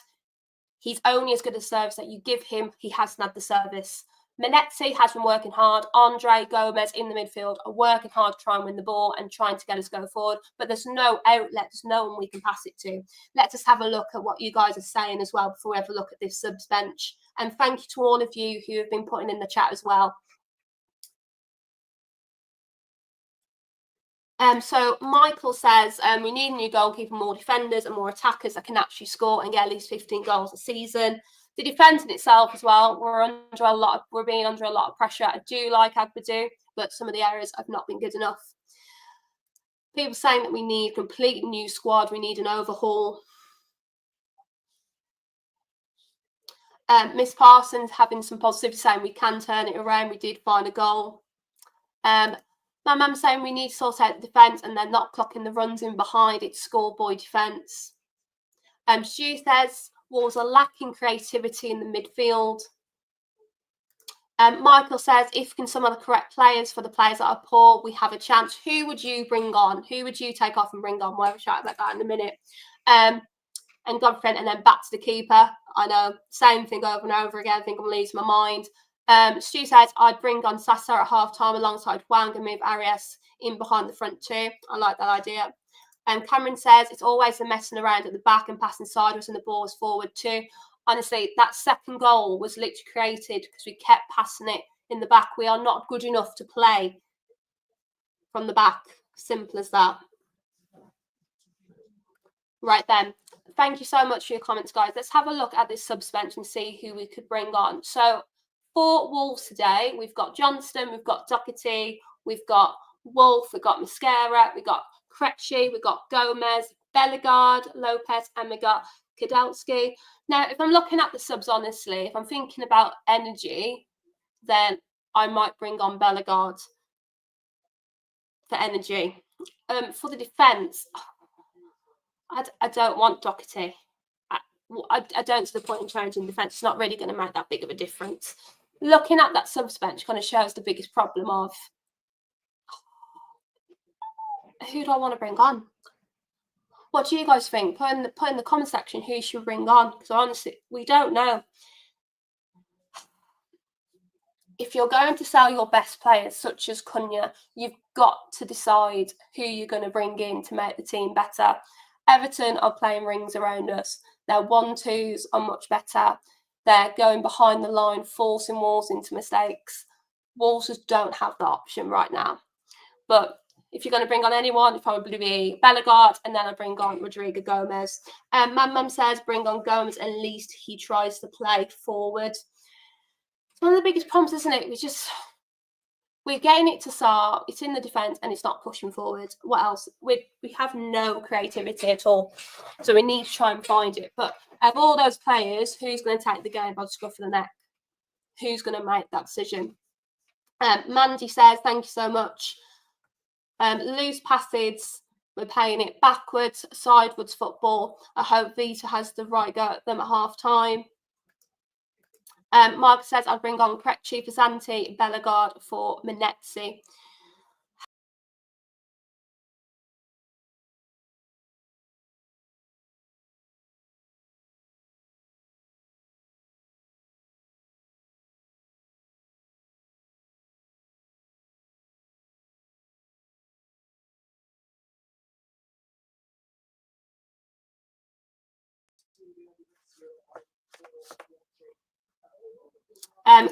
[SPEAKER 2] He's only as good as service that you give him. He hasn't had the service. Molineux has been working hard. Andre, Gomez in the midfield are working hard to try and win the ball and trying to get us go forward. But there's no outlet. There's no one we can pass it to. Let's just have a look at what you guys are saying as well before we have a look at this subs bench. And thank you to all of you who have been putting in the chat as well. So Michael says we need a new goalkeeper, more defenders and more attackers that can actually score and get at least 15 goals a season. The defence in itself as well, we're being under a lot of pressure. I do like Agbadou, but some of the areas have not been good enough. People saying that we need a complete new squad, we need an overhaul. Miss Parsons having some positivity, saying we can turn it around. We did find a goal. My mum's saying we need to sort out the defence and they're not clocking the runs in behind. It's schoolboy defence. Stu says Wolves are lacking creativity in the midfield. Michael says if we can summon the correct players for the players that are poor, we have a chance. Who would you bring on? Who would you take off and bring on? We'll have a chat about that in a minute. And Godfrey, and then back to the keeper. I know, same thing over and over again. I think I'm losing my mind. Stu says I'd bring on Sasa at half-time alongside Hwang and move Arias in behind the front two. I like that idea. Cameron says it's always the messing around at the back and passing sideways and the ball is forward too. Honestly, that second goal was literally created because we kept passing it in the back. We are not good enough to play from the back. Simple as that. Right then. Thank you so much for your comments, guys. Let's have a look at this subs bench and see who we could bring on. So for Wolves today, we've got Johnston, we've got Doherty, we've got Wolf, we've got Mascara, we've got Krejci, we've got Gomez, Bellegarde, Lopez, and we've got Kadelsky. Now, if I'm looking at the subs, honestly, if I'm thinking about energy, then I might bring on Bellegarde for energy. For the defence, I don't want Doherty. I don't see the point in changing defence. It's not really going to make that big of a difference. Looking at that subs bench kind of shows the biggest problem of who do I want to bring on? What do you guys think? Put in the comment section who should bring on, because honestly, we don't know. If you're going to sell your best players, such as Cunha, you've got to decide who you're going to bring in to make the team better. Everton are playing rings around us. Their 1-2s are much better. They're going behind the line, forcing Wolves into mistakes. Wolves just don't have the option right now. But if you're going to bring on anyone, it'd probably be Bellegarde, and then I bring on Rodrigo Gomez. Mum says bring on Gomez, at least he tries to play forward. It's one of the biggest problems, isn't it? We're getting it to start, it's in the defence, and it's not pushing forward. What else? We have no creativity at all. So we need to try and find it. But of all those players, who's going to take the game by the scruff of the neck? Who's going to make that decision? Mandy says, thank you so much. Loose passes, we're playing it backwards, sideways football. I hope Vita has the right go at them at half time. Mark says I'll bring on Krejci for Santi, Bellegarde for Menezzi.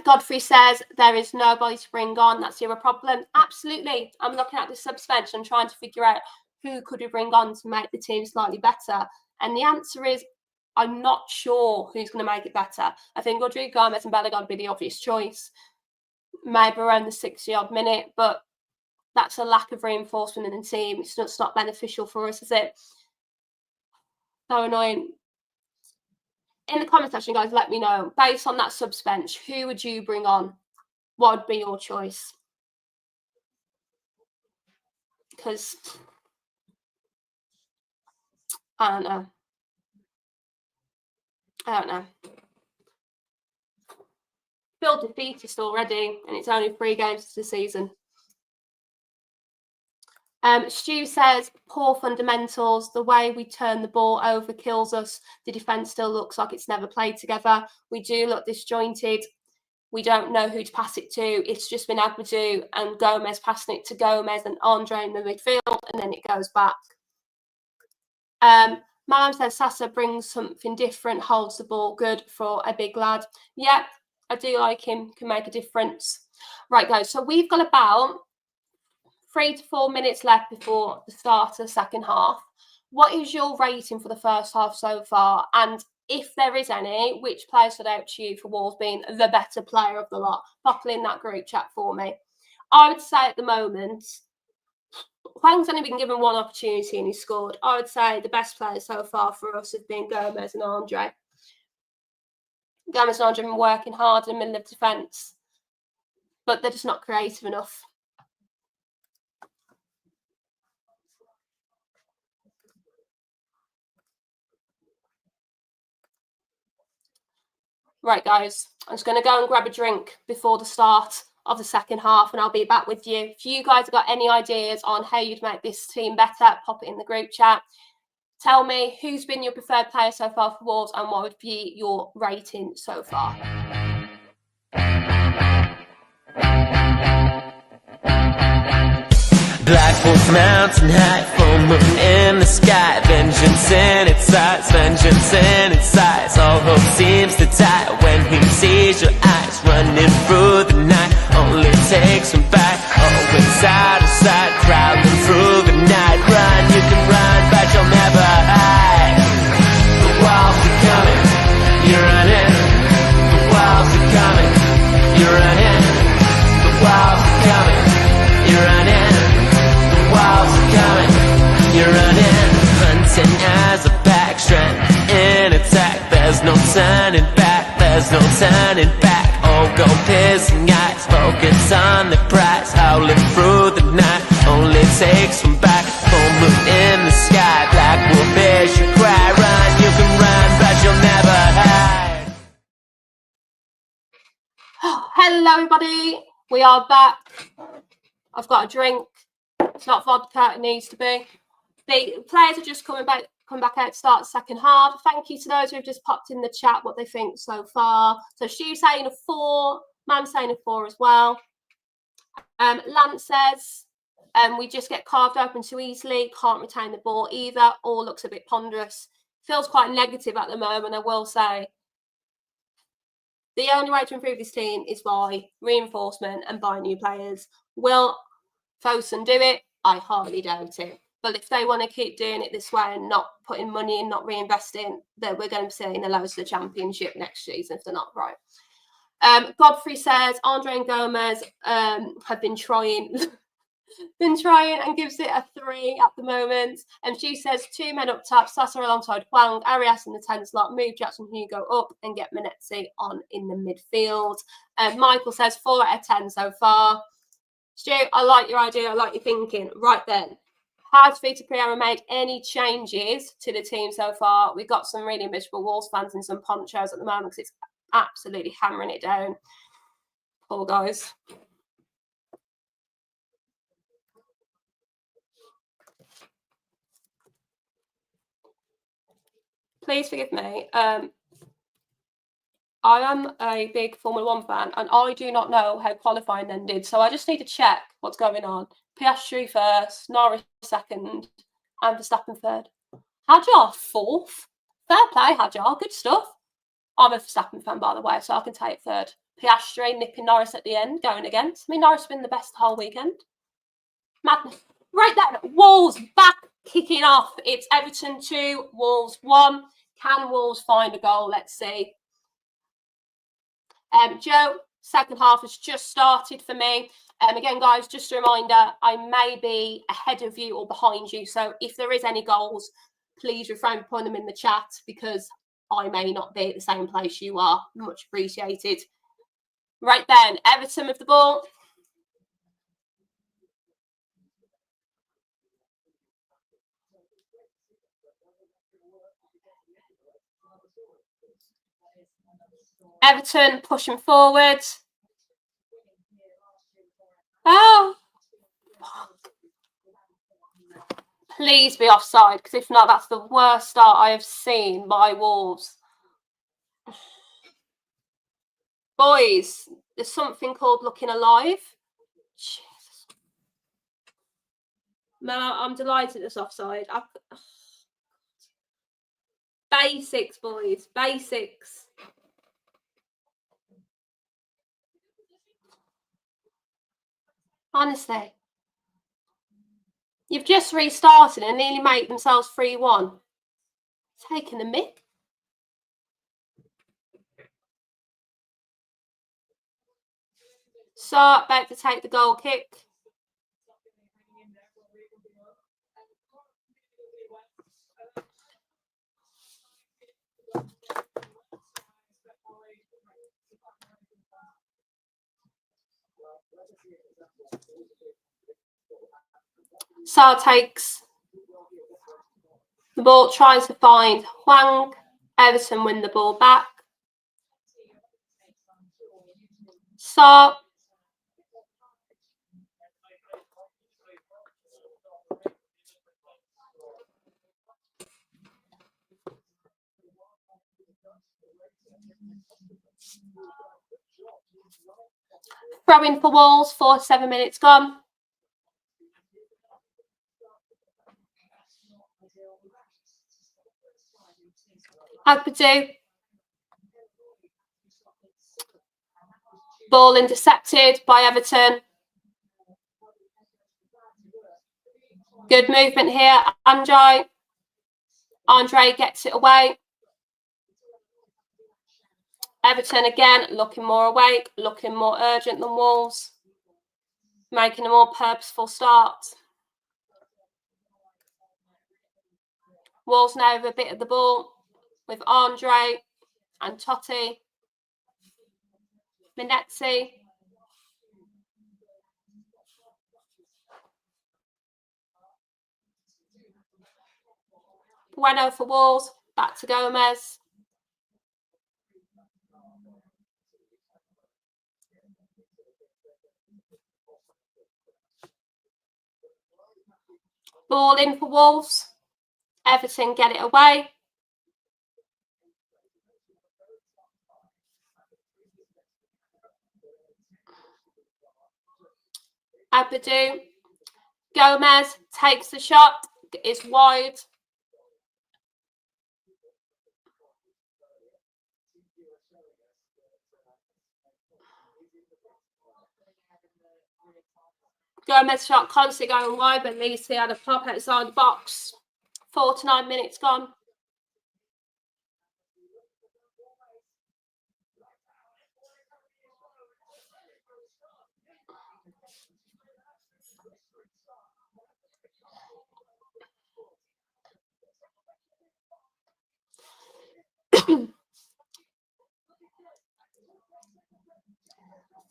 [SPEAKER 2] Godfrey says there is nobody to bring on. That's your problem. Absolutely. I'm looking at the subs bench and trying to figure out who could we bring on to make the team slightly better. And the answer is I'm not sure who's going to make it better. I think Rodrigo Gomez and Bellegarde would be the obvious choice. Maybe around the 60-odd minute, but that's a lack of reinforcement in the team. It's not beneficial for us, is it? So annoying. In the comment section, guys, let me know. Based on that subs bench, who would you bring on? What would be your choice? Because I don't know. I feel defeatist already, and it's only 3 games this season. Stu says, poor fundamentals. The way we turn the ball over kills us. The defence still looks like it's never played together. We do look disjointed. We don't know who to pass it to. It's just been Agbadou and Gomez passing it to Gomez and Andre in the midfield, and then it goes back. Malam says, Sasa brings something different, holds the ball good for a big lad. Yeah, I do like him, can make a difference. Right, guys, so we've got about 3 to 4 minutes left before the start of the second half. What is your rating for the first half so far? And if there is any, which player stood out to you for Wolves being the better player of the lot? Pop it in that group chat for me. I would say at the moment, Huang's only been given 1 opportunity and he scored. I would say the best players so far for us have been Gomez and Andre. Gomez and Andre have been working hard in the middle of defence, but they're just not creative enough. Right, guys, I'm just going to go and grab a drink before the start of the second half, and I'll be back with you. If you guys have got any ideas on how you'd make this team better, pop it in the group chat. Tell me who's been your preferred player so far for Wolves and what would be your rating so far.
[SPEAKER 1] Black Wolf mountain high, full moon in the sky. Vengeance in its eyes, vengeance in its eyes. All hope seems to die when he sees your eyes. Running through the night, only takes him back. Always out of sight, crowding through the night. Run, you can run, but you'll never hide. The walls are coming, you're running. The walls are coming, you're running. The walls are coming, you're running. Walls are coming, you're running. Hunting as a backstrap in its turning back. All go piercing eyes, focus on the prize, howling through the night. Only takes one back, full moon in the sky. Black wolf bears you cry, run, you can run, but you'll never hide.
[SPEAKER 2] Hello everybody, we are back. I've got a drink. It's not vodka, it needs to be. The players are just come back out to start the second half. Thank you to those who have just popped in the chat what they think so far. So Stu saying a 4, Man saying a 4 as well. Lance says, we just get carved open too easily, can't retain the ball either, all looks a bit ponderous. Feels quite negative at the moment, I will say. The only way to improve this team is by reinforcement and by new players. Will Fosun do it? I hardly doubt it. But if they want to keep doing it this way and not putting money in, not reinvesting, then we're going to be seeing the lows of the Championship next season if they're not right. Godfrey says Andre and Gomez have been trying and gives it a 3 at the moment. And she says 2 men up top, Sasa alongside Huang, Arias in the 10 slot, move Jackson Hugo up and get Manetzi on in the midfield. Michael says 4 out of 10 so far. Stu, I like your idea, I like your thinking. Right then, has Vita Pereira made any changes to the team so far? We've got some really miserable Wolves fans in some ponchos at the moment because it's absolutely hammering it down. Poor guys. Please forgive me. I am a big Formula 1 fan and I do not know how qualifying ended. So I just need to check what's going on. Piastri first, Norris second, and Verstappen third. Hadjar fourth. Fair play, Hadjar. Good stuff. I'm a Verstappen fan, by the way, so I can take third. Piastri nipping Norris at the end, going against. I mean, Norris has been the best the whole weekend. Madness. Right then, Wolves back kicking off. It's Everton 2, Wolves 1. Can Wolves find a goal? Let's see. Joe, second half has just started for me. Again, guys, just a reminder, I may be ahead of you or behind you. So if there is any goals, please refrain from putting them in the chat because I may not be at the same place you are. Much appreciated. Right then, Everton with the ball. Everton pushing forward. Oh. Please be offside, because if not, that's the worst start I have seen by Wolves. Boys, there's something called looking alive. Jesus. Man, I'm delighted it's offside. Basics, boys. Basics. Honestly. You've just restarted and nearly made themselves 3-1. Taking the mick. So, about to take the goal kick. Sarr takes the ball, tries to find Huang. Everton win the ball back. Sarr. Throw in for Wolves, 4 to 7 minutes gone. Agbedu. Ball intercepted by Everton. Good movement here. Andre gets it away. Everton again looking more awake, looking more urgent than Wolves. Making a more purposeful start. Wolves now have a bit of the ball with Andre and Totti. Minetzi. Bueno for Wolves, back to Gomez. Ball in for Wolves. Everton get it away. Abadou. Gomez takes the shot. It's wide. Gomez shot constantly going wide, but leads to a pop outside the box. 49 minutes gone.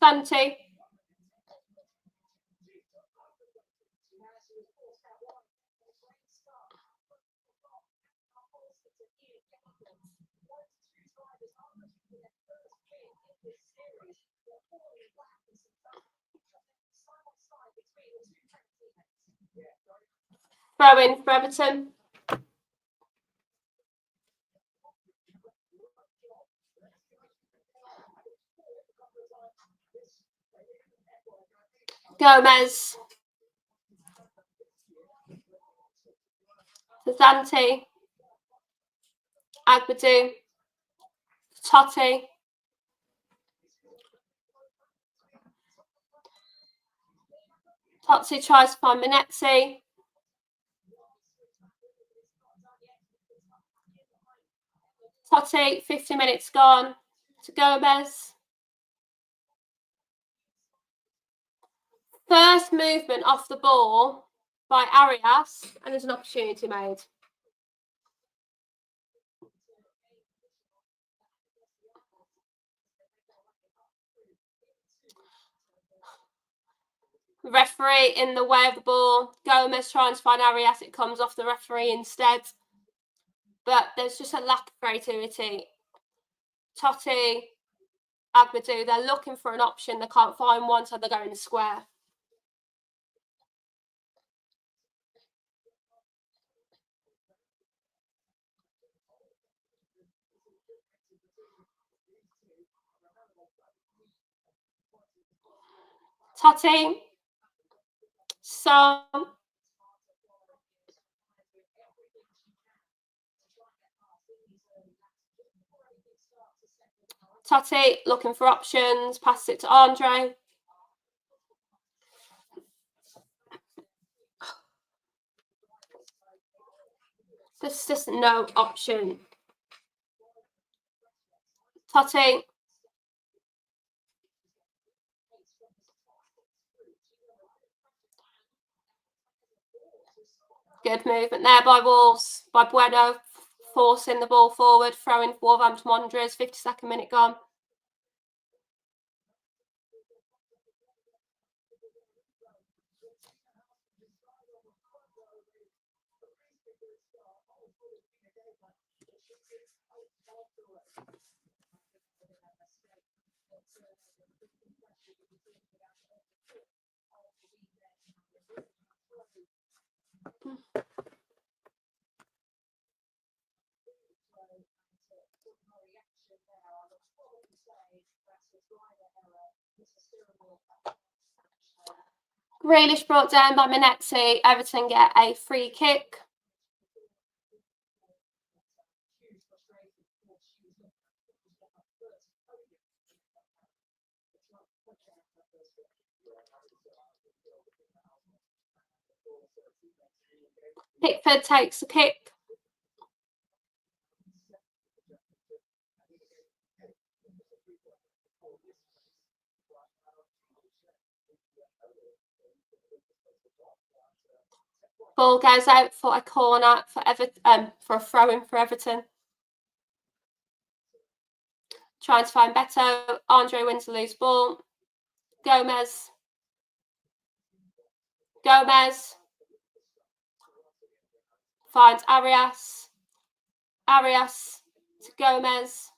[SPEAKER 2] Santi. Throw in for Everton. Gomez. Santi. Agbadou. Totti. Totti tries to find Minetzi. Totti, 50 minutes gone to Gomez. First movement off the ball by Arias, and there's an opportunity made. Referee in the way of the ball. Gomez trying to find Arias. It comes off the referee instead. But there's just a lack of creativity. Totti, Agbadou, they're looking for an option. They can't find one, so they're going to square. Totti. So Totti looking for options, passes it to Andre. There's just no option. Totti. Good movement there by Wolves, by Bueno, forcing the ball forward, throwing Wolverhampton Wanderers, 52nd minute gone. Grealish brought down by Minetzi. Everton get a free kick. Pickford takes the kick. Ball goes out for a corner for Everton, for a throw-in for Everton. trying to find Beto. Andre wins the loose ball. Gomez finds Arias to Gomez.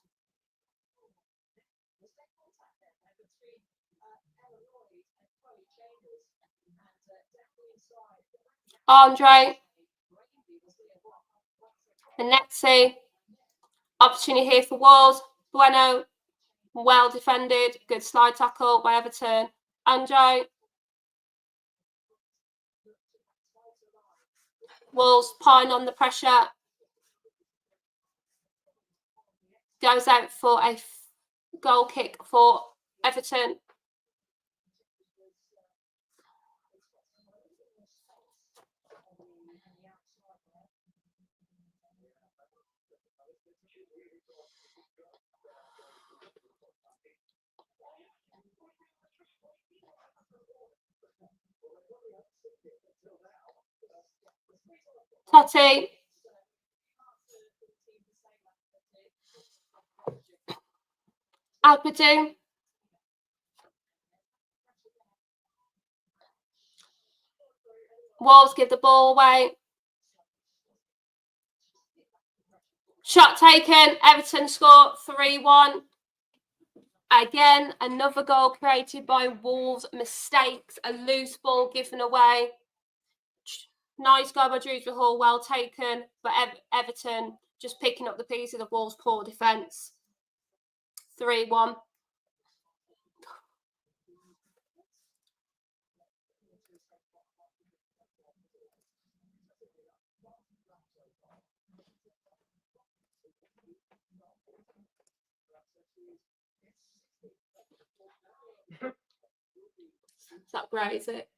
[SPEAKER 2] Andre. Manetzi. Opportunity here for Wolves. Bueno. Well defended. Good slide tackle by Everton. Andre. Wolves pine on the pressure. Goes out for a goal kick for Everton. Totti. Alpadu. Wolves give the ball away. Shot taken. Everton score 3-1. Again, another goal created by Wolves. Mistakes. A loose ball given away. Nice goal by Drewsbury Hall. Well taken. But Everton just picking up the pieces of Wolves' poor defence. 3-1. Is that great, is it?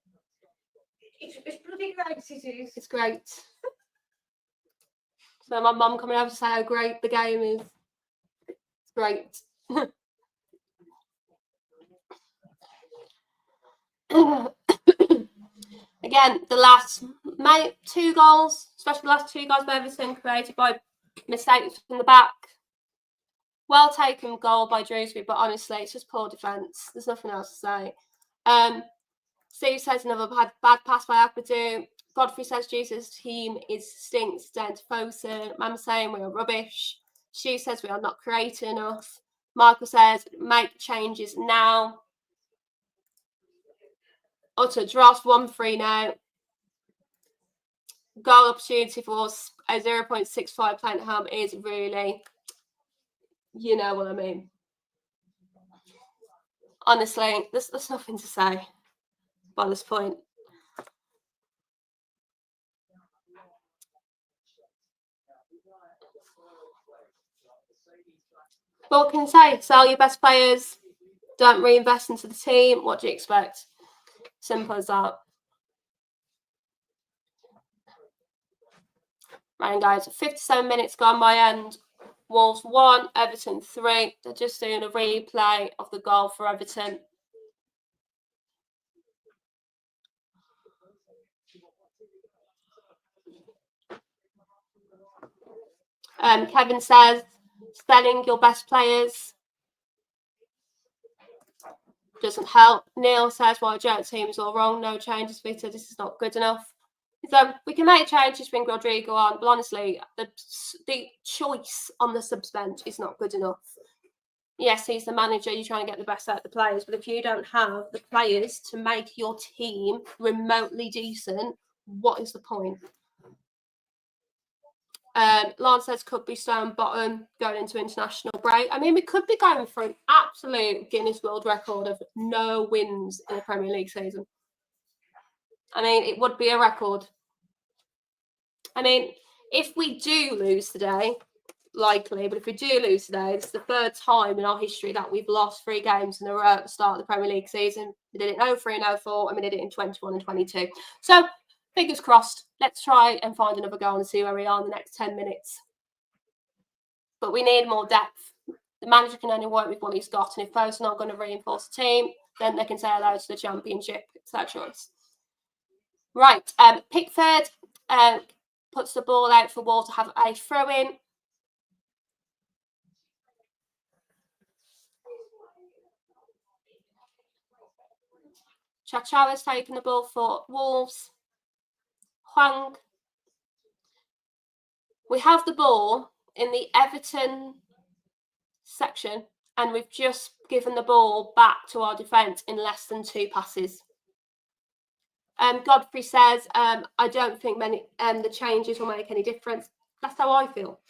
[SPEAKER 3] It's bloody great, it is.
[SPEAKER 2] It's great. So my mum coming over to say how great the game is. It's great. Again, the last two goals, especially the last two goals by Everton, created by mistakes from the back. Well taken goal by Drewsbury, but honestly, it's just poor defence. There's nothing else to say. Steve says another bad pass by Akpadu. Godfrey says Jesus' team stinks down to Fosun. Mam saying we are rubbish. Stu says we are not creative enough. Michael says make changes now. Utter draft 1-3 now. Goal opportunity for us a 0.65 playing at home is really, you know what I mean. Honestly, there's nothing to say by this point. What can I say? Sell your best players. Don't reinvest into the team. What do you expect? Simple as that. Right, guys, 57 minutes gone by end. Wolves 1, Everton 3. They're just doing a replay of the goal for Everton. Kevin says, spelling your best players doesn't help. Neil says, well, Joe team is all wrong. No changes, Vita. This is not good enough. So we can make changes, bring Rodrigo on, but honestly, the choice on the subs bench is not good enough. Yes, he's the manager. You're trying to get the best out of the players, but if you don't have the players to make your team remotely decent, what is the point? Lance says could be stone bottom going into international break. I mean, we could be going for an absolute Guinness World Record of no wins in the Premier League season. I mean, it would be a record. I mean, if we do lose today, likely, but if we do lose today, it's the third time in our history that we've lost 3 games in a row at the start of the Premier League season. We did it in 03 and 04, and we did it in 21 and 22. So, fingers crossed. Let's try and find another goal and see where we are in the next 10 minutes. But we need more depth. The manager can only work with what he's got, and if Fosun not going to reinforce the team, then they can say hello to the Championship. It's their choice. Right, Pickford puts the ball out for Wall to have a throw-in. Chachawa's taking the ball for Wolves. Huang. We have the ball in the Everton section, and we've just given the ball back to our defence in less than 2 passes. Godfrey says, I don't think the changes will make any difference. That's how I feel.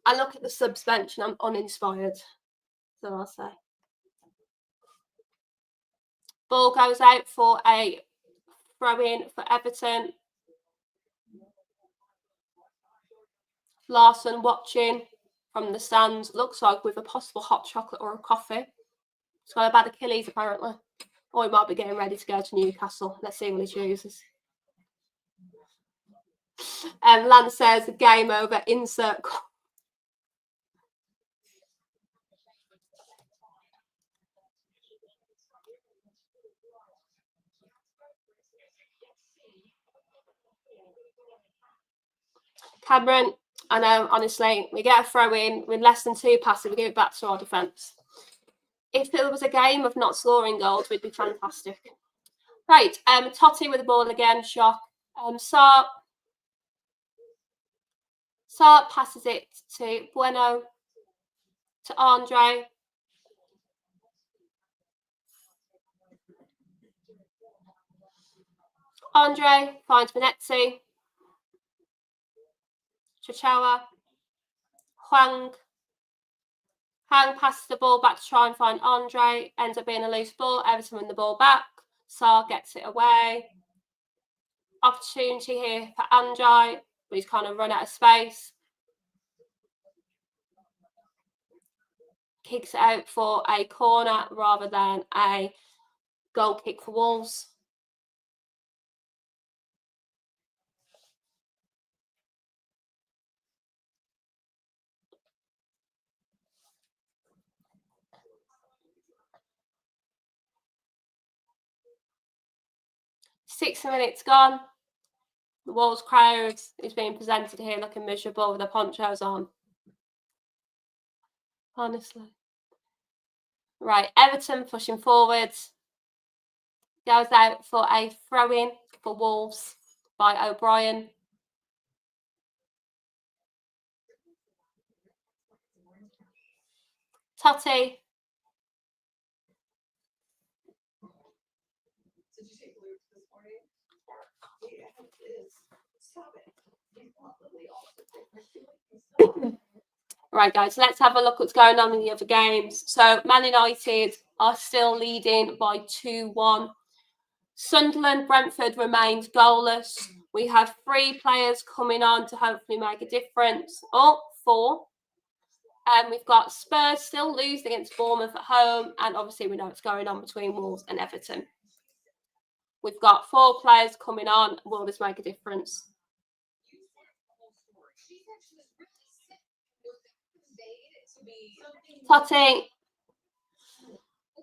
[SPEAKER 2] I look at the subs bench and I'm uninspired. So I'll say. Ball goes out for a throw-in for Everton. Larson watching from the stands. Looks like with a possible hot chocolate or a coffee. He's got a bad Achilles apparently. Or he might be getting ready to go to Newcastle. Let's see what he chooses. Lance says, game over, insert. Cameron, I know, honestly, we get a throw in with less than 2 passes, we give it back to our defence. If it was a game of not scoring goals, we'd be fantastic. Right, Totti with the ball again, shock. Sarp passes it to Bueno, to Andre. Andre finds Benetti. Chachawa. Huang passes the ball back to try and find Andre. Ends up being a loose ball. Everton win the ball back. Sarr gets it away. Opportunity here for Andre, but he's kind of run out of space. Kicks it out for a corner rather than a goal kick for Wolves. Six minutes gone. The Wolves crowd is being presented here looking miserable with their ponchos on. Honestly. Right, Everton pushing forwards. Goes out for a throw-in for Wolves by O'Brien. Totti. Right, guys, let's have a look what's going on in the other games. So, Man United are still leading by 2-1. Sunderland, Brentford remains goalless. We have 3 players coming on to hopefully make a difference. Oh, 4. And we've got Spurs still losing against Bournemouth at home. And obviously, we know what's going on between Wolves and Everton. We've got 4 players coming on. Will this make a difference? Totti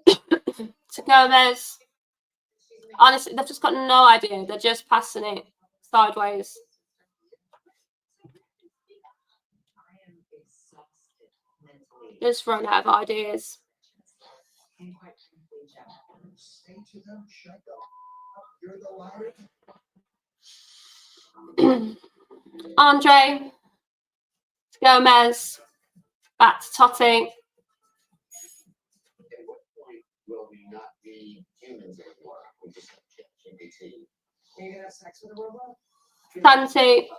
[SPEAKER 2] to Gomez. Honestly, they've just got no idea. They're just passing it sideways. Just run out of ideas. Andre to Gomez. Back to Totti. Santi.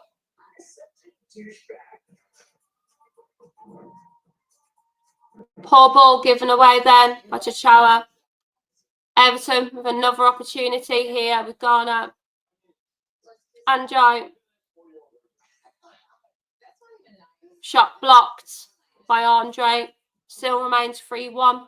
[SPEAKER 2] Poor ball given away then by Chachawa. Everton with another opportunity here with Ghana. Anjai. Shot blocked by Andre. Still remains 3-1.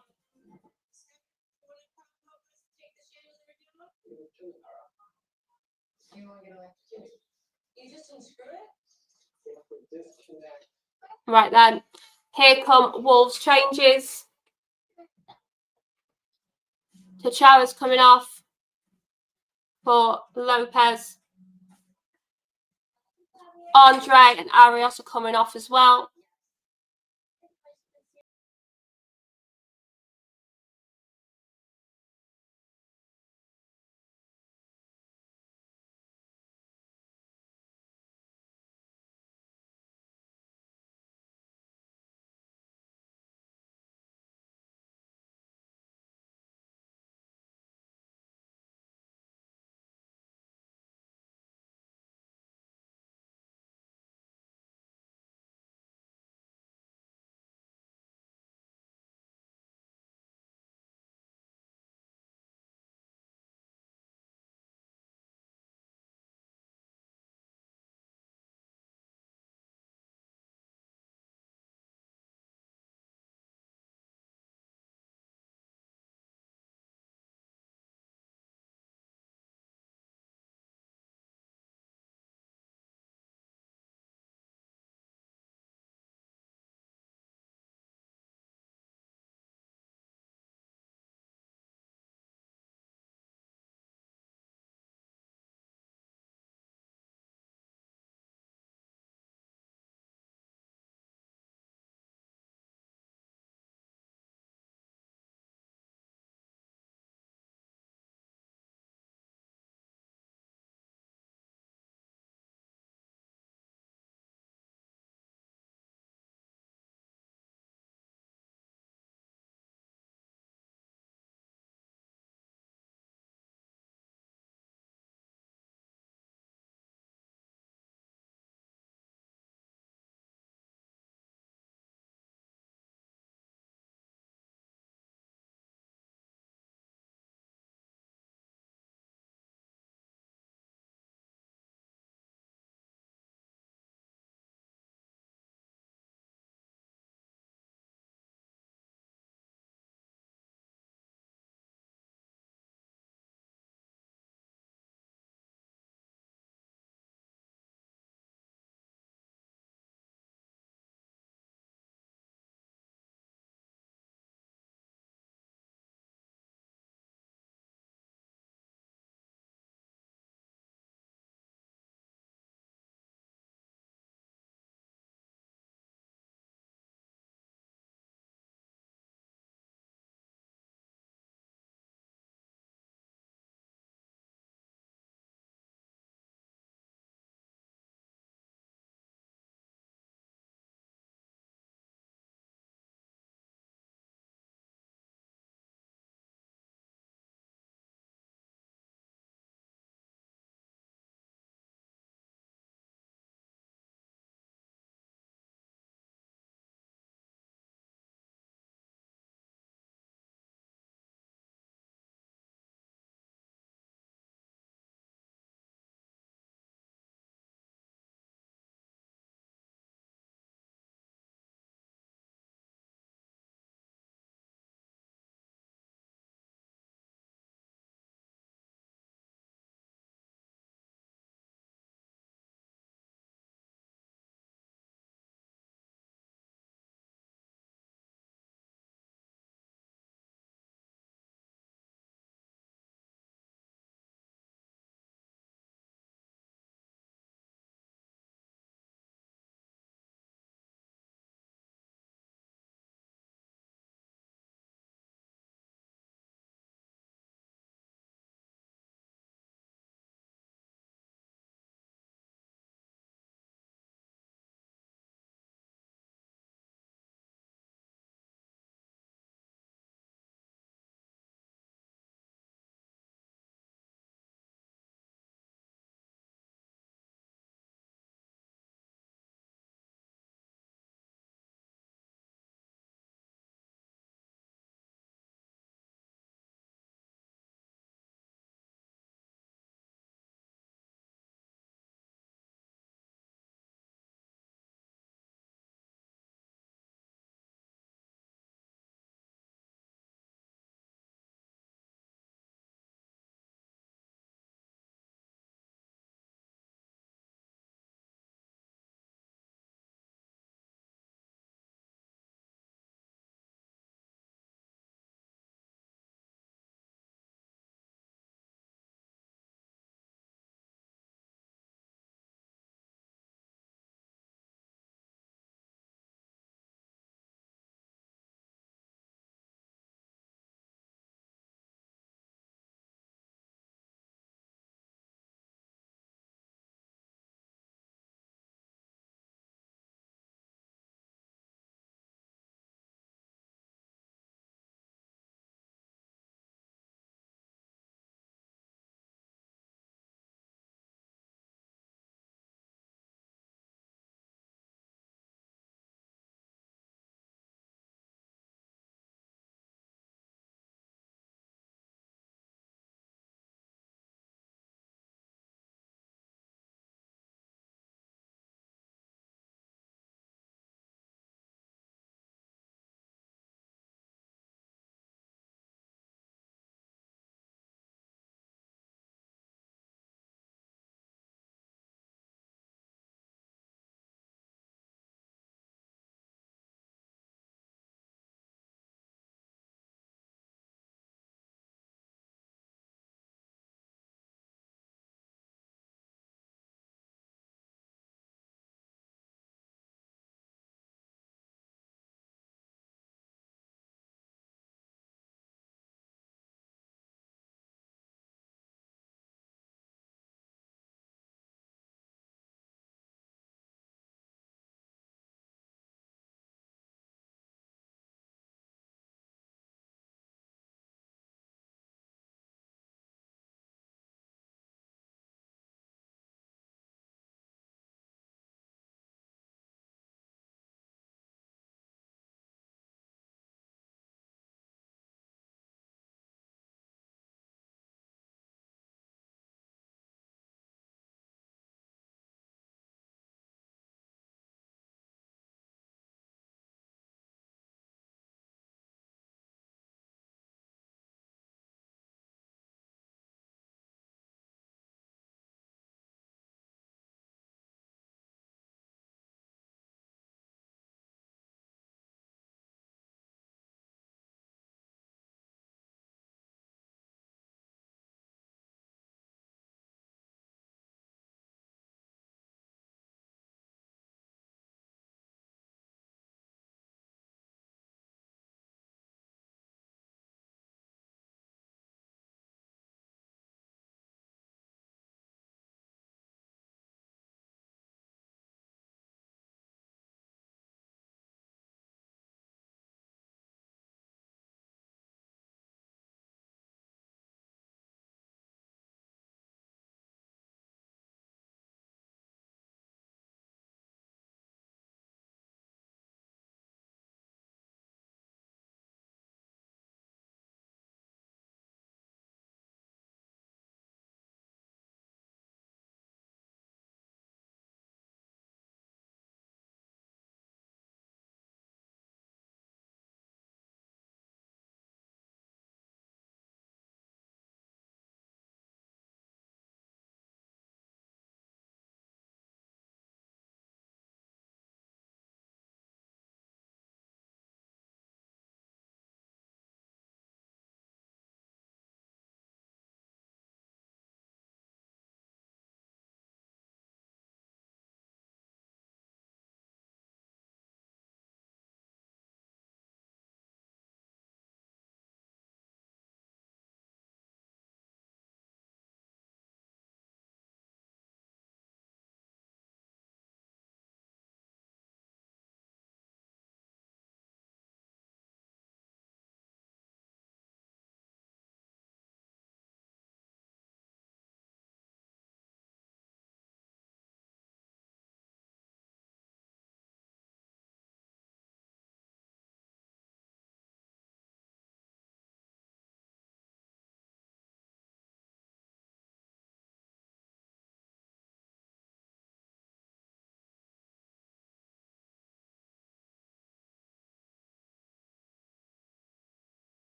[SPEAKER 2] Right then. Here come Wolves changes. Chachawa's coming off for Lopez. Andre and Arias are coming off as well.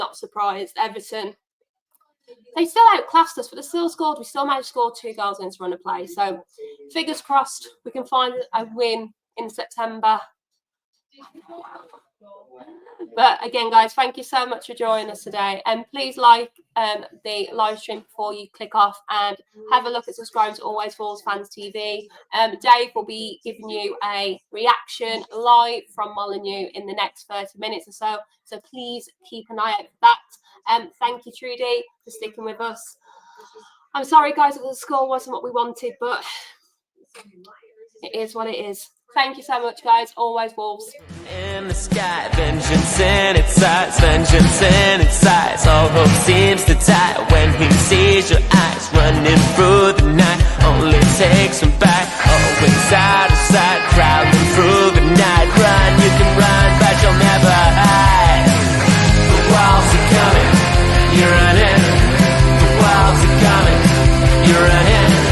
[SPEAKER 2] not surprised. Everton, they still outclassed us, but they still scored. We still managed to score 2 goals in this run of play. So fingers crossed we can find a win in September. But again, guys, thank you so much for joining us today. And please like the live stream before you click off, and have a look at subscribing to Always Wolves Fans TV. Dave will be giving you a reaction live from Molineux in the next 30 minutes or so. So please keep an eye out for that. Thank you, Trudy, for sticking with us. I'm sorry, guys, that the score wasn't what we wanted, but it is what it is. Thank you so much, guys. Always Wolves.
[SPEAKER 1] In the sky, vengeance in its eyes, vengeance in its eyes. All hope seems to die when he sees your eyes running through the night. Only takes him back, always out